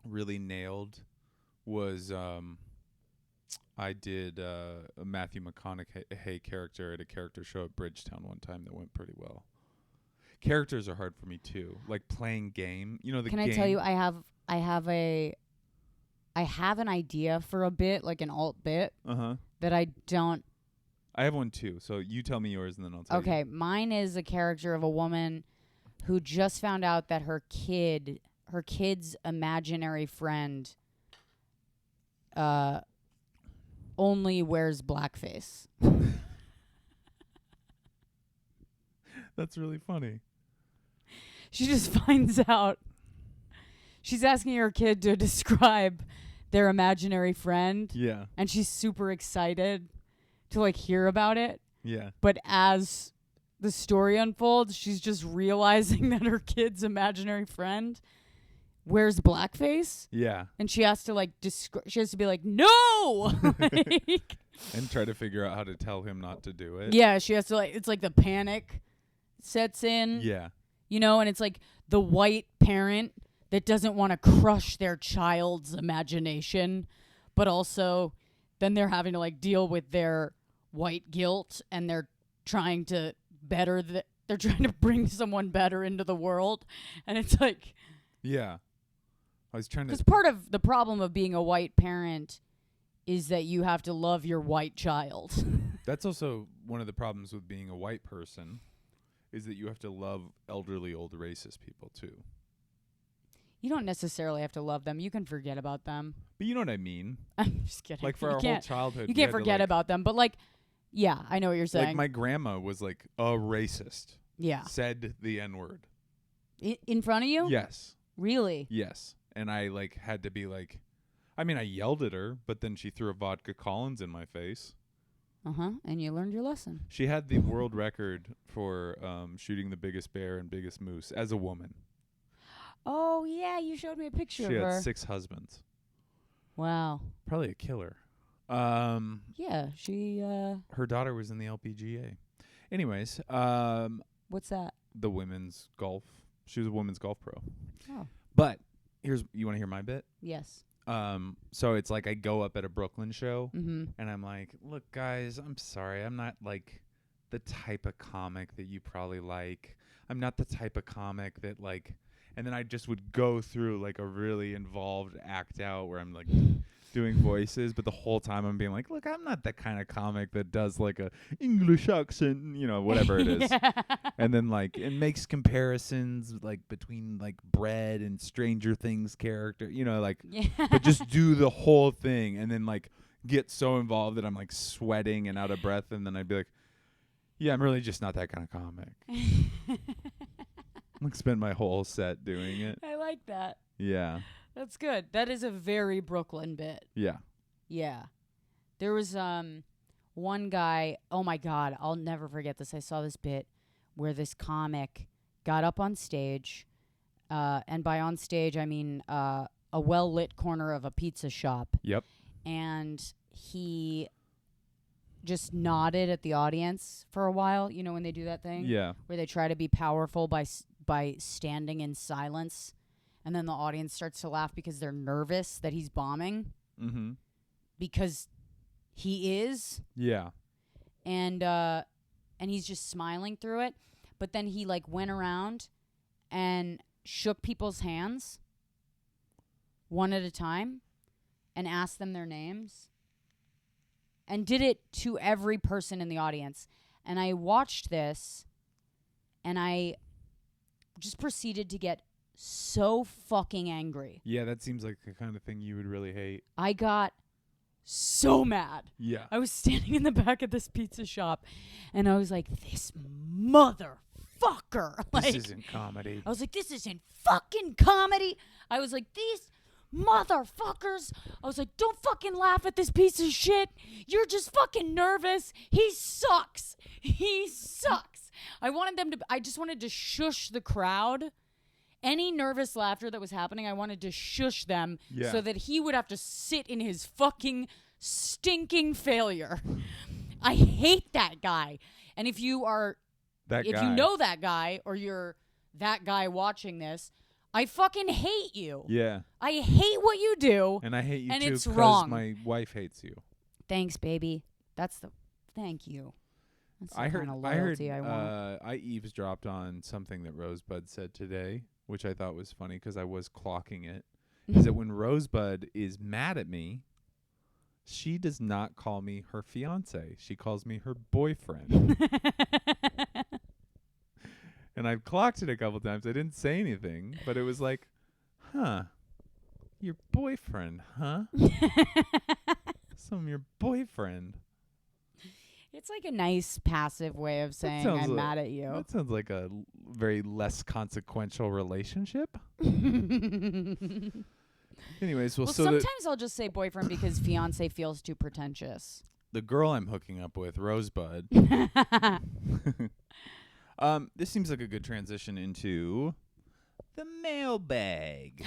Speaker 1: really nailed was I did a Matthew McConaughey character at a character show at Bridgetown one time that went pretty well. Characters are hard for me too, like playing game. You know the
Speaker 2: Can
Speaker 1: game?
Speaker 2: I tell you, I have an idea for a bit, like an alt bit, that I don't.
Speaker 1: I have one too, so you tell me yours and then I'll tell you.
Speaker 2: Okay, mine is a character of a woman who just found out that her kid's imaginary friend only wears blackface.
Speaker 1: That's really funny.
Speaker 2: She just finds out. She's asking her kid to describe their imaginary friend.
Speaker 1: Yeah.
Speaker 2: And she's super excited to like hear about it.
Speaker 1: Yeah.
Speaker 2: But as the story unfolds, she's just realizing that her kid's imaginary friend wears blackface.
Speaker 1: Yeah.
Speaker 2: And she has to like she has to be like, no.
Speaker 1: And try to figure out how to tell him not to do it.
Speaker 2: Yeah, she has to like, it's like the panic sets in.
Speaker 1: Yeah.
Speaker 2: You know, and it's like the white parent that doesn't want to crush their child's imagination, but also then they're having to like deal with their white guilt, and they're trying to they're trying to bring someone better into the world. And it's like,
Speaker 1: yeah, I was trying to,
Speaker 2: because part of the problem of being a white parent is that you have to love your white child.
Speaker 1: That's also one of the problems with being a white person, is that you have to love elderly old racist people too.
Speaker 2: You don't necessarily have to love them. You can forget about them.
Speaker 1: But you know what I mean?
Speaker 2: I'm just kidding.
Speaker 1: Like for our whole childhood.
Speaker 2: You can't forget about them. But like, yeah, I know what you're saying.
Speaker 1: Like my grandma was like a racist.
Speaker 2: Yeah.
Speaker 1: Said the N-word.
Speaker 2: In front of you?
Speaker 1: Yes.
Speaker 2: Really?
Speaker 1: Yes. And I like had to be like, I mean, I yelled at her, but then she threw a vodka Collins in my face.
Speaker 2: And you learned your lesson.
Speaker 1: She had the world record for shooting the biggest bear and biggest moose as a woman.
Speaker 2: Oh, yeah. You showed me a picture of her.
Speaker 1: She had 6 husbands.
Speaker 2: Wow.
Speaker 1: Probably a killer.
Speaker 2: Yeah, she...
Speaker 1: Her daughter was in the LPGA. Anyways.
Speaker 2: What's that?
Speaker 1: The women's golf. She was a women's golf pro.
Speaker 2: Oh.
Speaker 1: But you want to hear my bit?
Speaker 2: Yes.
Speaker 1: So it's like I go up at a Brooklyn show
Speaker 2: and
Speaker 1: I'm like, look, guys, I'm sorry. I'm not like the type of comic that you probably like. I'm not the type of comic that like, and then I just would go through like a really involved act out where I'm like doing voices, but the whole time I'm being like, look, I'm not that kind of comic that does like a English accent, whatever it is. And then like it makes comparisons like between like Bread and Stranger Things character, but just do the whole thing and then like get so involved that I'm like sweating and out of breath. And then I'd be like, yeah, I'm really just not that kind of comic. I'm like spend my whole set doing it.
Speaker 2: I like that.
Speaker 1: Yeah.
Speaker 2: That's good. That is a very Brooklyn bit.
Speaker 1: Yeah.
Speaker 2: Yeah. There was one guy, oh my God, I'll never forget this. I saw this bit where this comic got up on stage, and by on stage I mean a well-lit corner of a pizza shop.
Speaker 1: Yep.
Speaker 2: And he just nodded at the audience for a while, when they do that thing?
Speaker 1: Yeah.
Speaker 2: Where they try to be powerful by standing in silence. And then the audience starts to laugh because they're nervous that he's bombing.
Speaker 1: Mm-hmm.
Speaker 2: Because he is.
Speaker 1: Yeah.
Speaker 2: And he's just smiling through it. But then he like went around and shook people's hands one at a time and asked them their names. And did it to every person in the audience. And I watched this and I just proceeded to get so fucking angry.
Speaker 1: Yeah, that seems like the kind of thing you would really hate.
Speaker 2: I got so mad.
Speaker 1: Yeah.
Speaker 2: I was standing in the back of this pizza shop and I was like, this motherfucker.
Speaker 1: This isn't comedy.
Speaker 2: I was like, this isn't fucking comedy. I was like, these motherfuckers. I was like, don't fucking laugh at this piece of shit. You're just fucking nervous. He sucks. He sucks. I just wanted to shush the crowd. Any nervous laughter that was happening, I wanted to shush them so that he would have to sit in his fucking stinking failure. I hate that guy. And if you know that guy or you're that guy watching this, I fucking hate you.
Speaker 1: Yeah.
Speaker 2: I hate what you do.
Speaker 1: And I hate you
Speaker 2: and
Speaker 1: too
Speaker 2: because
Speaker 1: my wife hates you.
Speaker 2: Thanks, baby. Thank you. That's the kind of loyalty I want.
Speaker 1: I eavesdropped on something that Rosebud said today, which I thought was funny because I was clocking it, is that when Rosebud is mad at me, she does not call me her fiance. She calls me her boyfriend. And I've clocked it a couple times. I didn't say anything, but it was like, huh, your boyfriend, huh? So I'm your boyfriend.
Speaker 2: It's like a nice passive way of saying I'm mad at you.
Speaker 1: That sounds like a very less consequential relationship. Anyways,
Speaker 2: sometimes I'll just say boyfriend because fiance feels too pretentious.
Speaker 1: The girl I'm hooking up with, Rosebud. This seems like a good transition into the mailbag.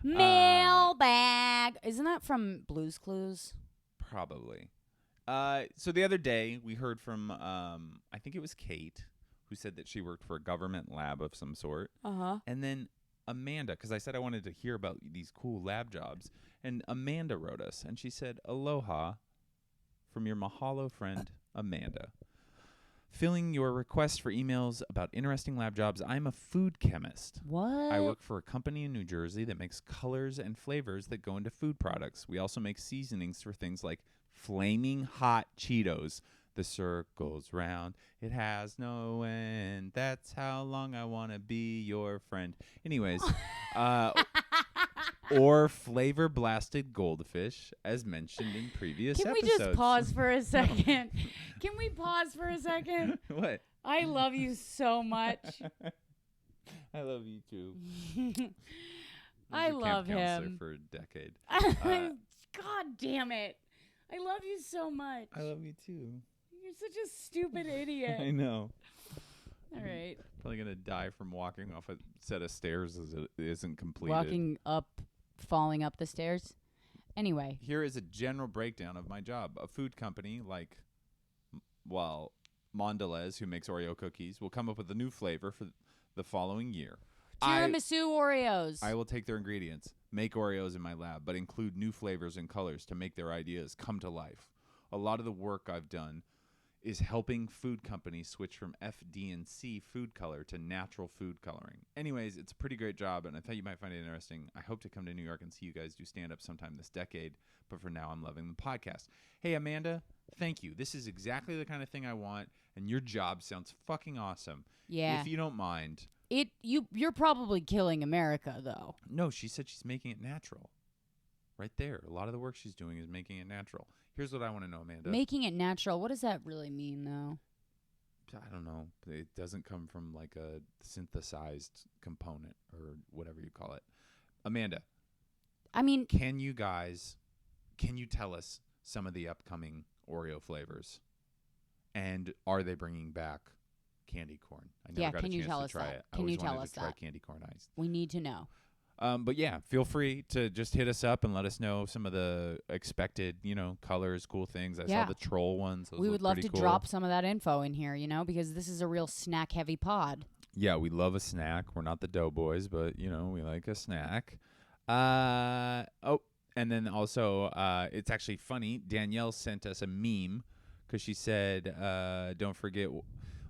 Speaker 2: Mailbag. Isn't that from Blue's Clues?
Speaker 1: Probably. So the other day we heard from, I think it was Kate, who said that she worked for a government lab of some sort.
Speaker 2: Uh-huh.
Speaker 1: And then Amanda, because I said I wanted to hear about these cool lab jobs. And Amanda wrote us, and she said, "Aloha from your Mahalo friend, Amanda. Filling your request for emails about interesting lab jobs. I'm a food chemist.
Speaker 2: What?
Speaker 1: I work for a company in New Jersey that makes colors and flavors that go into food products. We also make seasonings for things like flaming hot Cheetos. The circle's round. It has no end. That's how long I want to be your friend." Anyways, or flavor blasted goldfish, as mentioned in previous episodes.
Speaker 2: Can we just pause for a second? Can we pause for a second?
Speaker 1: What?
Speaker 2: I love you so much.
Speaker 1: I love you too.
Speaker 2: I love him.
Speaker 1: For a decade.
Speaker 2: God damn it. I love you so much.
Speaker 1: I love you too.
Speaker 2: You're such a stupid idiot.
Speaker 1: I know.
Speaker 2: All right.
Speaker 1: Probably gonna die from walking off a set of stairs as it isn't completed.
Speaker 2: Falling up the stairs. Anyway.
Speaker 1: Here is a general breakdown of my job. A food company like, Mondelez, who makes Oreo cookies, will come up with a new flavor for the following year.
Speaker 2: Tiramisu Oreos.
Speaker 1: I will take their ingredients, make Oreos in my lab, but include new flavors and colors to make their ideas come to life. A lot of the work I've done is helping food companies switch from FD&C food color to natural food coloring. Anyways, it's a pretty great job, and I thought you might find it interesting. I hope to come to New York and see you guys do stand-up sometime this decade, but for now, I'm loving the podcast. Hey, Amanda, thank you. This is exactly the kind of thing I want, and your job sounds fucking awesome.
Speaker 2: Yeah.
Speaker 1: If you don't mind.
Speaker 2: You're probably killing America, though.
Speaker 1: No, she said she's making it natural. Right there. A lot of the work she's doing is making it natural. Here's what I want to know, Amanda.
Speaker 2: Making it natural. What does that really mean, though?
Speaker 1: I don't know. It doesn't come from like a synthesized component or whatever you call it. Amanda.
Speaker 2: I mean,
Speaker 1: can you tell us some of the upcoming Oreo flavors? And are they bringing back candy corn? I never got a chance to try it.
Speaker 2: Can you tell us that?
Speaker 1: I always wanted to try candy corn ice.
Speaker 2: We need to know.
Speaker 1: But yeah, feel free to just hit us up and let us know some of the expected, colors, cool things. I saw the troll ones. Those
Speaker 2: we would love to
Speaker 1: cool.
Speaker 2: drop some of that info in here, because this is a real snack-heavy pod.
Speaker 1: Yeah, we love a snack. We're not the Doughboys, but, we like a snack. And then also, it's actually funny. Danielle sent us a meme because she said, don't forget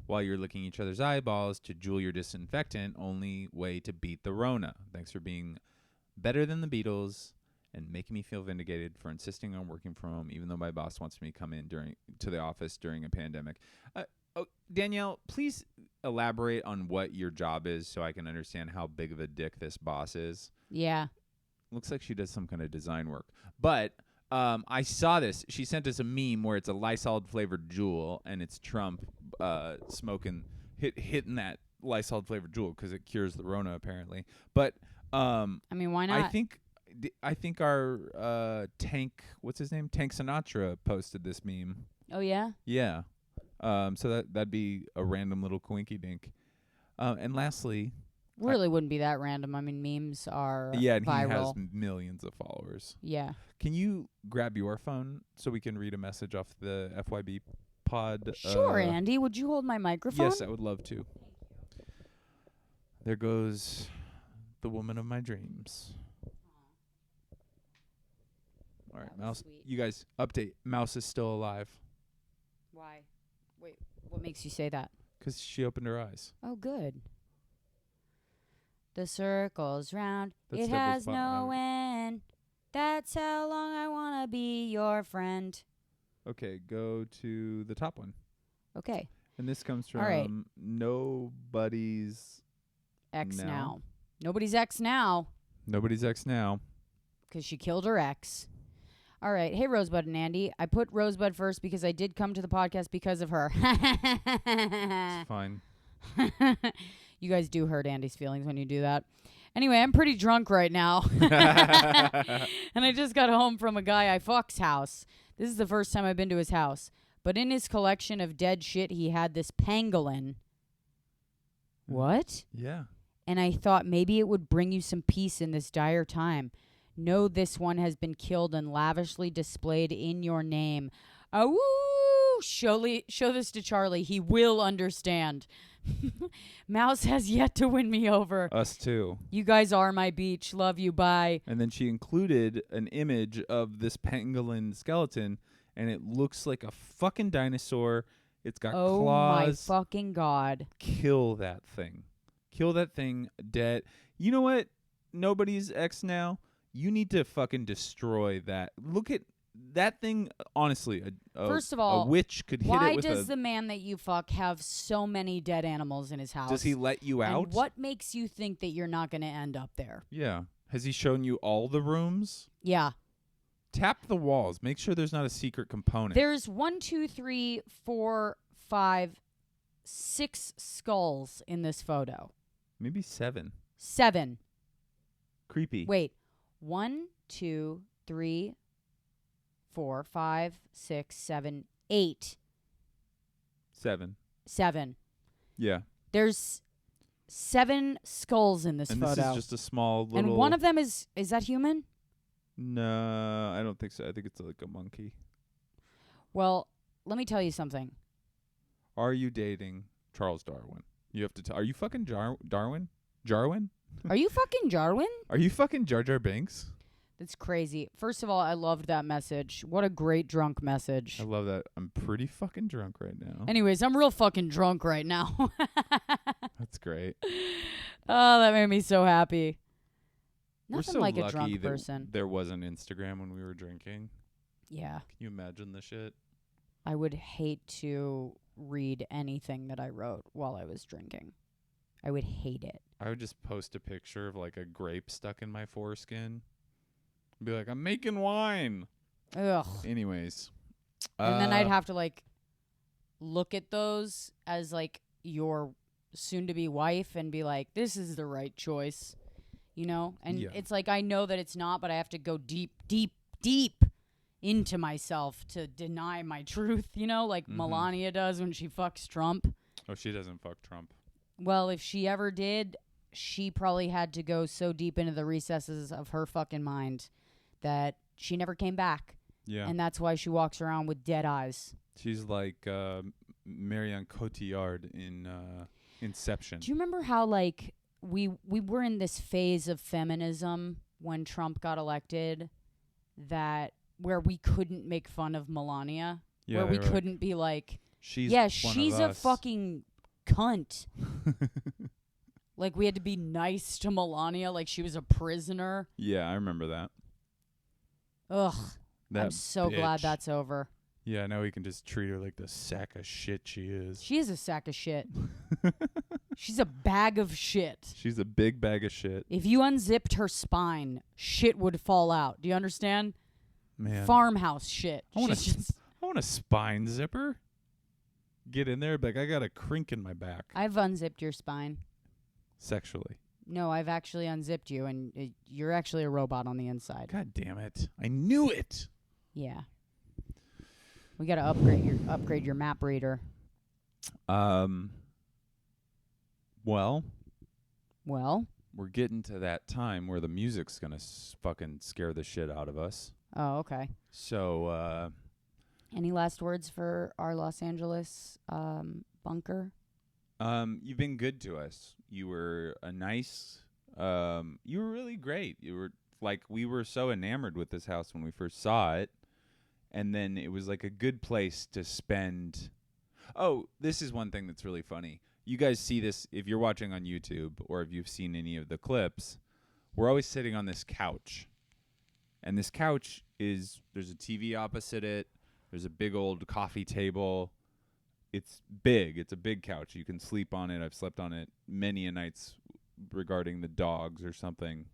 Speaker 1: while you're licking each other's eyeballs to jewel your disinfectant, only way to beat the Rona. Thanks for being better than the Beatles and making me feel vindicated for insisting on working from home, even though my boss wants me to come in to the office during a pandemic. Danielle, please elaborate on what your job is so I can understand how big of a dick this boss is.
Speaker 2: Yeah.
Speaker 1: Looks like she does some kind of design work. But I saw this. She sent us a meme where it's a Lysol flavored Juul, and it's Trump smoking, hitting that Lysol flavored Juul because it cures the Rona apparently. But
Speaker 2: I mean, why not?
Speaker 1: I think our Tank, what's his name? Tank Sinatra posted this meme.
Speaker 2: Oh yeah.
Speaker 1: Yeah. So that'd be a random little coinky dink. And lastly.
Speaker 2: Really wouldn't be that random. I mean, memes are
Speaker 1: and
Speaker 2: viral.
Speaker 1: He has millions of followers.
Speaker 2: Yeah.
Speaker 1: Can you grab your phone so we can read a message off the FYB pod?
Speaker 2: Sure, Andy. Would you hold my microphone?
Speaker 1: Yes, I would love to. There goes the woman of my dreams. All right, Mouse.
Speaker 2: Sweet.
Speaker 1: You guys, update. Mouse is still alive.
Speaker 2: Why? Wait, what makes you say that?
Speaker 1: Because she opened her eyes.
Speaker 2: Oh, good. The circle's round.
Speaker 1: That's
Speaker 2: it has no end. That's how long I want to be your friend.
Speaker 1: Okay, go to the top one.
Speaker 2: Okay.
Speaker 1: And this comes from Nobody's
Speaker 2: Ex now. Nobody's ex now.
Speaker 1: Nobody's ex now.
Speaker 2: Because she killed her ex. All right. Hey, Rosebud and Andy. I put Rosebud first because I did come to the podcast because of her.
Speaker 1: It's fine.
Speaker 2: You guys do hurt Andy's feelings when you do that. Anyway, I'm pretty drunk right now. And I just got home from a guy I fuck's house. This is the first time I've been to his house. But in his collection of dead shit, he had this pangolin. What?
Speaker 1: Yeah.
Speaker 2: And I thought maybe it would bring you some peace in this dire time. No, this one has been killed and lavishly displayed in your name. Oh, show this to Charlie. He will understand. Mouse has yet to win me over.
Speaker 1: Us too.
Speaker 2: You guys are my beach. Love you. Bye.
Speaker 1: And then she included an image of this pangolin skeleton, and it looks like a fucking dinosaur. It's got claws.
Speaker 2: Oh my fucking God.
Speaker 1: Kill that thing. Kill that thing dead. You know what? Nobody's ex now. You need to fucking destroy that. Look at that thing. Honestly,
Speaker 2: first of all,
Speaker 1: a witch could hit it with
Speaker 2: why does the man that you fuck have so many dead animals in his house?
Speaker 1: Does he let you out?
Speaker 2: And what makes you think that you're not going to end up there?
Speaker 1: Yeah. Has he shown you all the rooms?
Speaker 2: Yeah.
Speaker 1: Tap the walls. Make sure there's not a secret component.
Speaker 2: There's 1, 2, 3, 4, 5, 6 skulls in this photo.
Speaker 1: Maybe 7.
Speaker 2: 7.
Speaker 1: Creepy.
Speaker 2: Wait. 1, 2, 3, 4, 5, 6, 7, 8. 7.
Speaker 1: Yeah.
Speaker 2: There's 7 skulls in this photo.
Speaker 1: And this is just a small little...
Speaker 2: And one of them is that human?
Speaker 1: No, I don't think so. I think it's like a monkey.
Speaker 2: Well, let me tell you something.
Speaker 1: Are you dating Charles Darwin? You have to are you fucking Darwin? Jarwin?
Speaker 2: Are you fucking Jarwin?
Speaker 1: Are you fucking Jar Jar Binks?
Speaker 2: That's crazy. First of all, I loved that message. What a great drunk message.
Speaker 1: I love that. I'm pretty fucking drunk right now.
Speaker 2: Anyways, I'm real fucking drunk right now.
Speaker 1: That's great.
Speaker 2: Oh, that made me so happy.
Speaker 1: We're
Speaker 2: Nothing
Speaker 1: so
Speaker 2: like a
Speaker 1: lucky
Speaker 2: drunk
Speaker 1: that
Speaker 2: person.
Speaker 1: there wasn't Instagram when we were drinking.
Speaker 2: Yeah.
Speaker 1: Can you imagine the shit?
Speaker 2: I would hate to read anything that I wrote while I was drinking. I would hate it.
Speaker 1: I would just post a picture of like a grape stuck in my foreskin. Be like, I'm making wine.
Speaker 2: Ugh.
Speaker 1: Anyways.
Speaker 2: And then I'd have to like look at those as like your soon-to-be wife and be like, this is the right choice. You know? And it's like, I know that it's not, but I have to go deep, deep, deep into myself to deny my truth, you know? Like Melania does when she fucks Trump.
Speaker 1: Oh, she doesn't fuck Trump.
Speaker 2: Well, if she ever did, she probably had to go so deep into the recesses of her fucking mind that she never came back.
Speaker 1: Yeah.
Speaker 2: And that's why she walks around with dead eyes.
Speaker 1: She's like Marion Cotillard in Inception.
Speaker 2: Do you remember how, like, we were in this phase of feminism when Trump got elected where we couldn't make fun of Melania?
Speaker 1: Yeah,
Speaker 2: where we couldn't be like, she's a fucking cunt. Like, we had to be nice to Melania like she was a prisoner.
Speaker 1: Yeah, I remember that.
Speaker 2: Ugh. I'm so glad that's over.
Speaker 1: Yeah, now we can just treat her like the sack of shit she is.
Speaker 2: She is a sack of shit. She's a bag of shit.
Speaker 1: She's a big bag of shit.
Speaker 2: If you unzipped her spine, shit would fall out. Do you understand?
Speaker 1: Man.
Speaker 2: Farmhouse shit.
Speaker 1: I want a spine zipper. Get in there, like, I got a crink in my back.
Speaker 2: I've unzipped your spine.
Speaker 1: Sexually.
Speaker 2: No, I've actually unzipped you, and you're actually a robot on the inside.
Speaker 1: God damn it. I knew it.
Speaker 2: Yeah. We got to upgrade your map reader.
Speaker 1: Well, we're getting to that time where the music's going to fucking scare the shit out of us.
Speaker 2: Oh, okay.
Speaker 1: So,
Speaker 2: any last words for our Los Angeles bunker?
Speaker 1: You've been good to us. You were you were really great. You were like, we were so enamored with this house when we first saw it. And then it was like a good place to spend. Oh, this is one thing that's really funny. You guys see this if you're watching on YouTube or if you've seen any of the clips. We're always sitting on this couch. And this couch there's a TV opposite it. There's a big old coffee table. It's big. It's a big couch. You can sleep on it. I've slept on it many a nights regarding the dogs or something.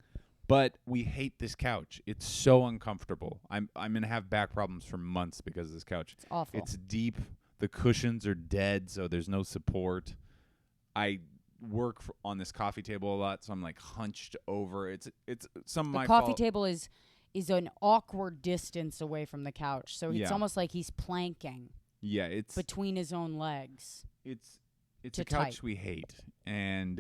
Speaker 1: But we hate this couch. It's so uncomfortable. I'm going to have back problems for months because of this couch.
Speaker 2: It's awful.
Speaker 1: It's deep. The cushions are dead, so there's no support. I work on this coffee table a lot, so I'm like hunched over. It's some of my fault.
Speaker 2: The coffee table is an awkward distance away from the couch, so it's almost like he's planking.
Speaker 1: Yeah, it's
Speaker 2: between his own legs.
Speaker 1: It's a couch we hate, and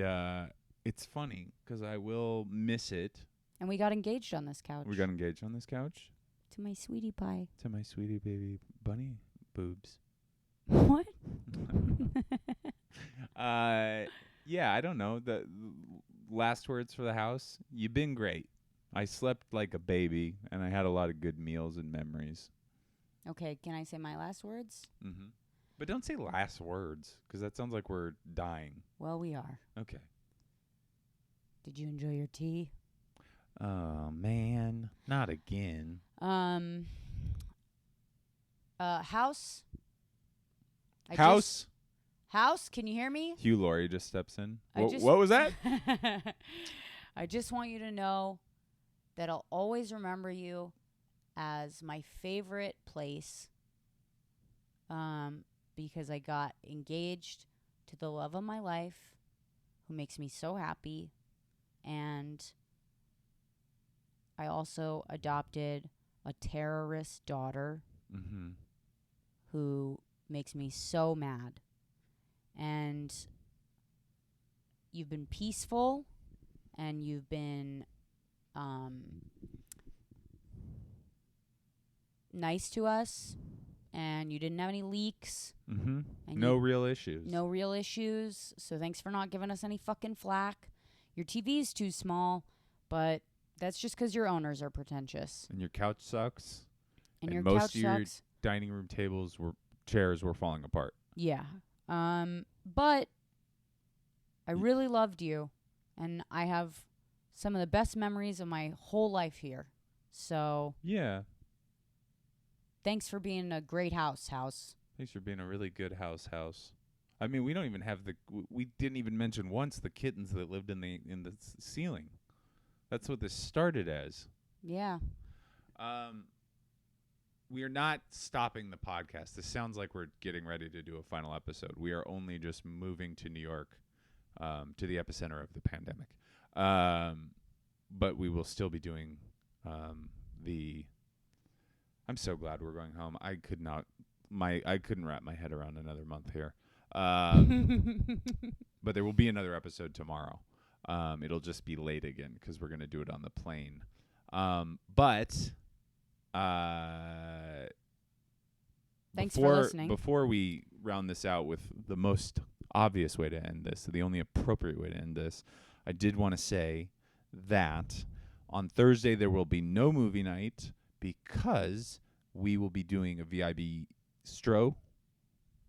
Speaker 1: it's funny because I will miss it.
Speaker 2: And we got engaged on this couch.
Speaker 1: To
Speaker 2: my sweetie pie.
Speaker 1: To my sweetie baby bunny boobs.
Speaker 2: What?
Speaker 1: Yeah, I don't know. The last words for the house. You've been great. I slept like a baby, and I had a lot of good meals and memories.
Speaker 2: Okay, can I say my last words?
Speaker 1: Mm-hmm. But don't say last words, because that sounds like we're dying.
Speaker 2: Well, we are.
Speaker 1: Okay.
Speaker 2: Did you enjoy your tea?
Speaker 1: Oh, man. Not again.
Speaker 2: House? House, can you hear me?
Speaker 1: Hugh Laurie just steps in.
Speaker 2: What
Speaker 1: was that?
Speaker 2: I just want you to know that I'll always remember you as my favorite place because I got engaged to the love of my life who makes me so happy, and I also adopted a terrorist daughter
Speaker 1: Mm-hmm.
Speaker 2: who makes me so mad. And you've been peaceful, and you've been nice to us, and you didn't have any leaks.
Speaker 1: Mm-hmm.
Speaker 2: And
Speaker 1: No real issues.
Speaker 2: No real issues. So thanks for not giving us any fucking flack. Your TV's too small, but that's just because your owners are pretentious.
Speaker 1: And your couch sucks.
Speaker 2: And your
Speaker 1: most
Speaker 2: couch
Speaker 1: of your
Speaker 2: sucks.
Speaker 1: Dining room chairs were falling apart.
Speaker 2: Yeah. But I really loved you, and I have some of the best memories of my whole life here. So
Speaker 1: yeah.
Speaker 2: Thanks for being a great house.
Speaker 1: Thanks for being a really good house. I mean, we don't even have we didn't even mention once the kittens that lived in the ceiling. That's what this started as.
Speaker 2: Yeah.
Speaker 1: We are not stopping the podcast. This sounds like we're getting ready to do a final episode. We are only just moving to New York, to the epicenter of the pandemic. But we will still be doing I'm so glad we're going home. I couldn't wrap my head around another month here. But there will be another episode tomorrow. It'll just be late again because we're going to do it on the plane.
Speaker 2: Thanks for listening.
Speaker 1: Before we round this out with the most obvious way to end this, the only appropriate way to end this, I did want to say that on Thursday there will be no movie night because we will be doing a VIB Stro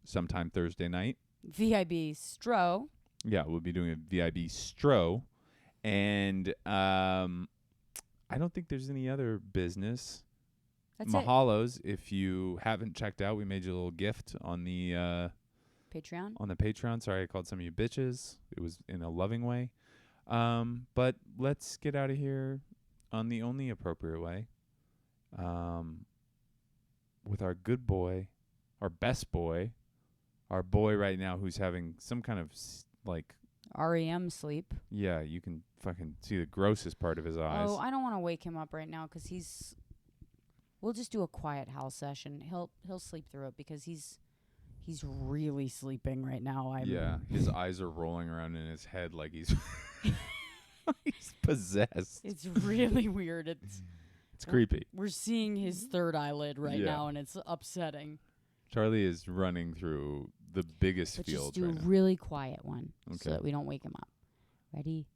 Speaker 1: sometime Thursday night.
Speaker 2: VIB Stro?
Speaker 1: Yeah, we'll be doing a VIB Stro. And I don't think there's any other business.
Speaker 2: That's
Speaker 1: Mahalos, if you haven't checked out, we made you a little gift on the
Speaker 2: Patreon.
Speaker 1: On the Patreon. Sorry, I called some of you bitches. It was in a loving way. But let's get out of here on the only appropriate way. With our good boy, our best boy, our boy right now who's having some kind of
Speaker 2: REM sleep.
Speaker 1: Yeah, you can fucking see the grossest part of his eyes.
Speaker 2: Oh, I don't want to wake him up right now because we'll just do a quiet house session. He'll sleep through it because he's really sleeping right now.
Speaker 1: Yeah, his eyes are rolling around in his head like he's he's possessed.
Speaker 2: It's really weird. It's
Speaker 1: creepy.
Speaker 2: We're seeing his third eyelid right now, and it's upsetting.
Speaker 1: Charlie is running through the biggest field.
Speaker 2: Just do
Speaker 1: right
Speaker 2: a
Speaker 1: now.
Speaker 2: really quiet one so that we don't wake him up. Ready?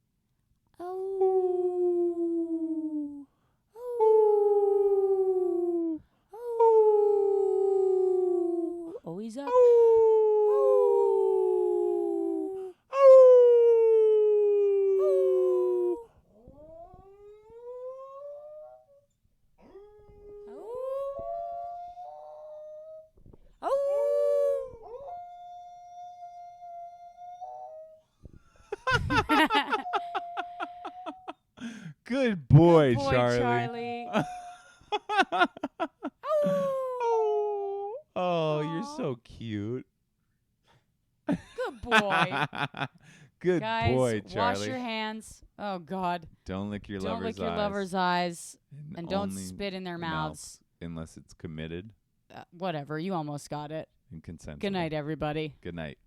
Speaker 2: Oh. Oh. Oh. Oh, he's up.
Speaker 1: Good boy,
Speaker 2: Charlie.
Speaker 1: Oh, you're so cute.
Speaker 2: Good boy.
Speaker 1: Good
Speaker 2: Guys,
Speaker 1: boy, Charlie.
Speaker 2: Wash your hands. Oh, God.
Speaker 1: Don't lick your
Speaker 2: Don't
Speaker 1: lover's
Speaker 2: lick your
Speaker 1: eyes.
Speaker 2: lover's eyes. And don't
Speaker 1: only
Speaker 2: spit in their mouths.
Speaker 1: Unless it's committed
Speaker 2: Whatever. You almost got it.
Speaker 1: and consensual.
Speaker 2: Good night, everybody.
Speaker 1: Good night.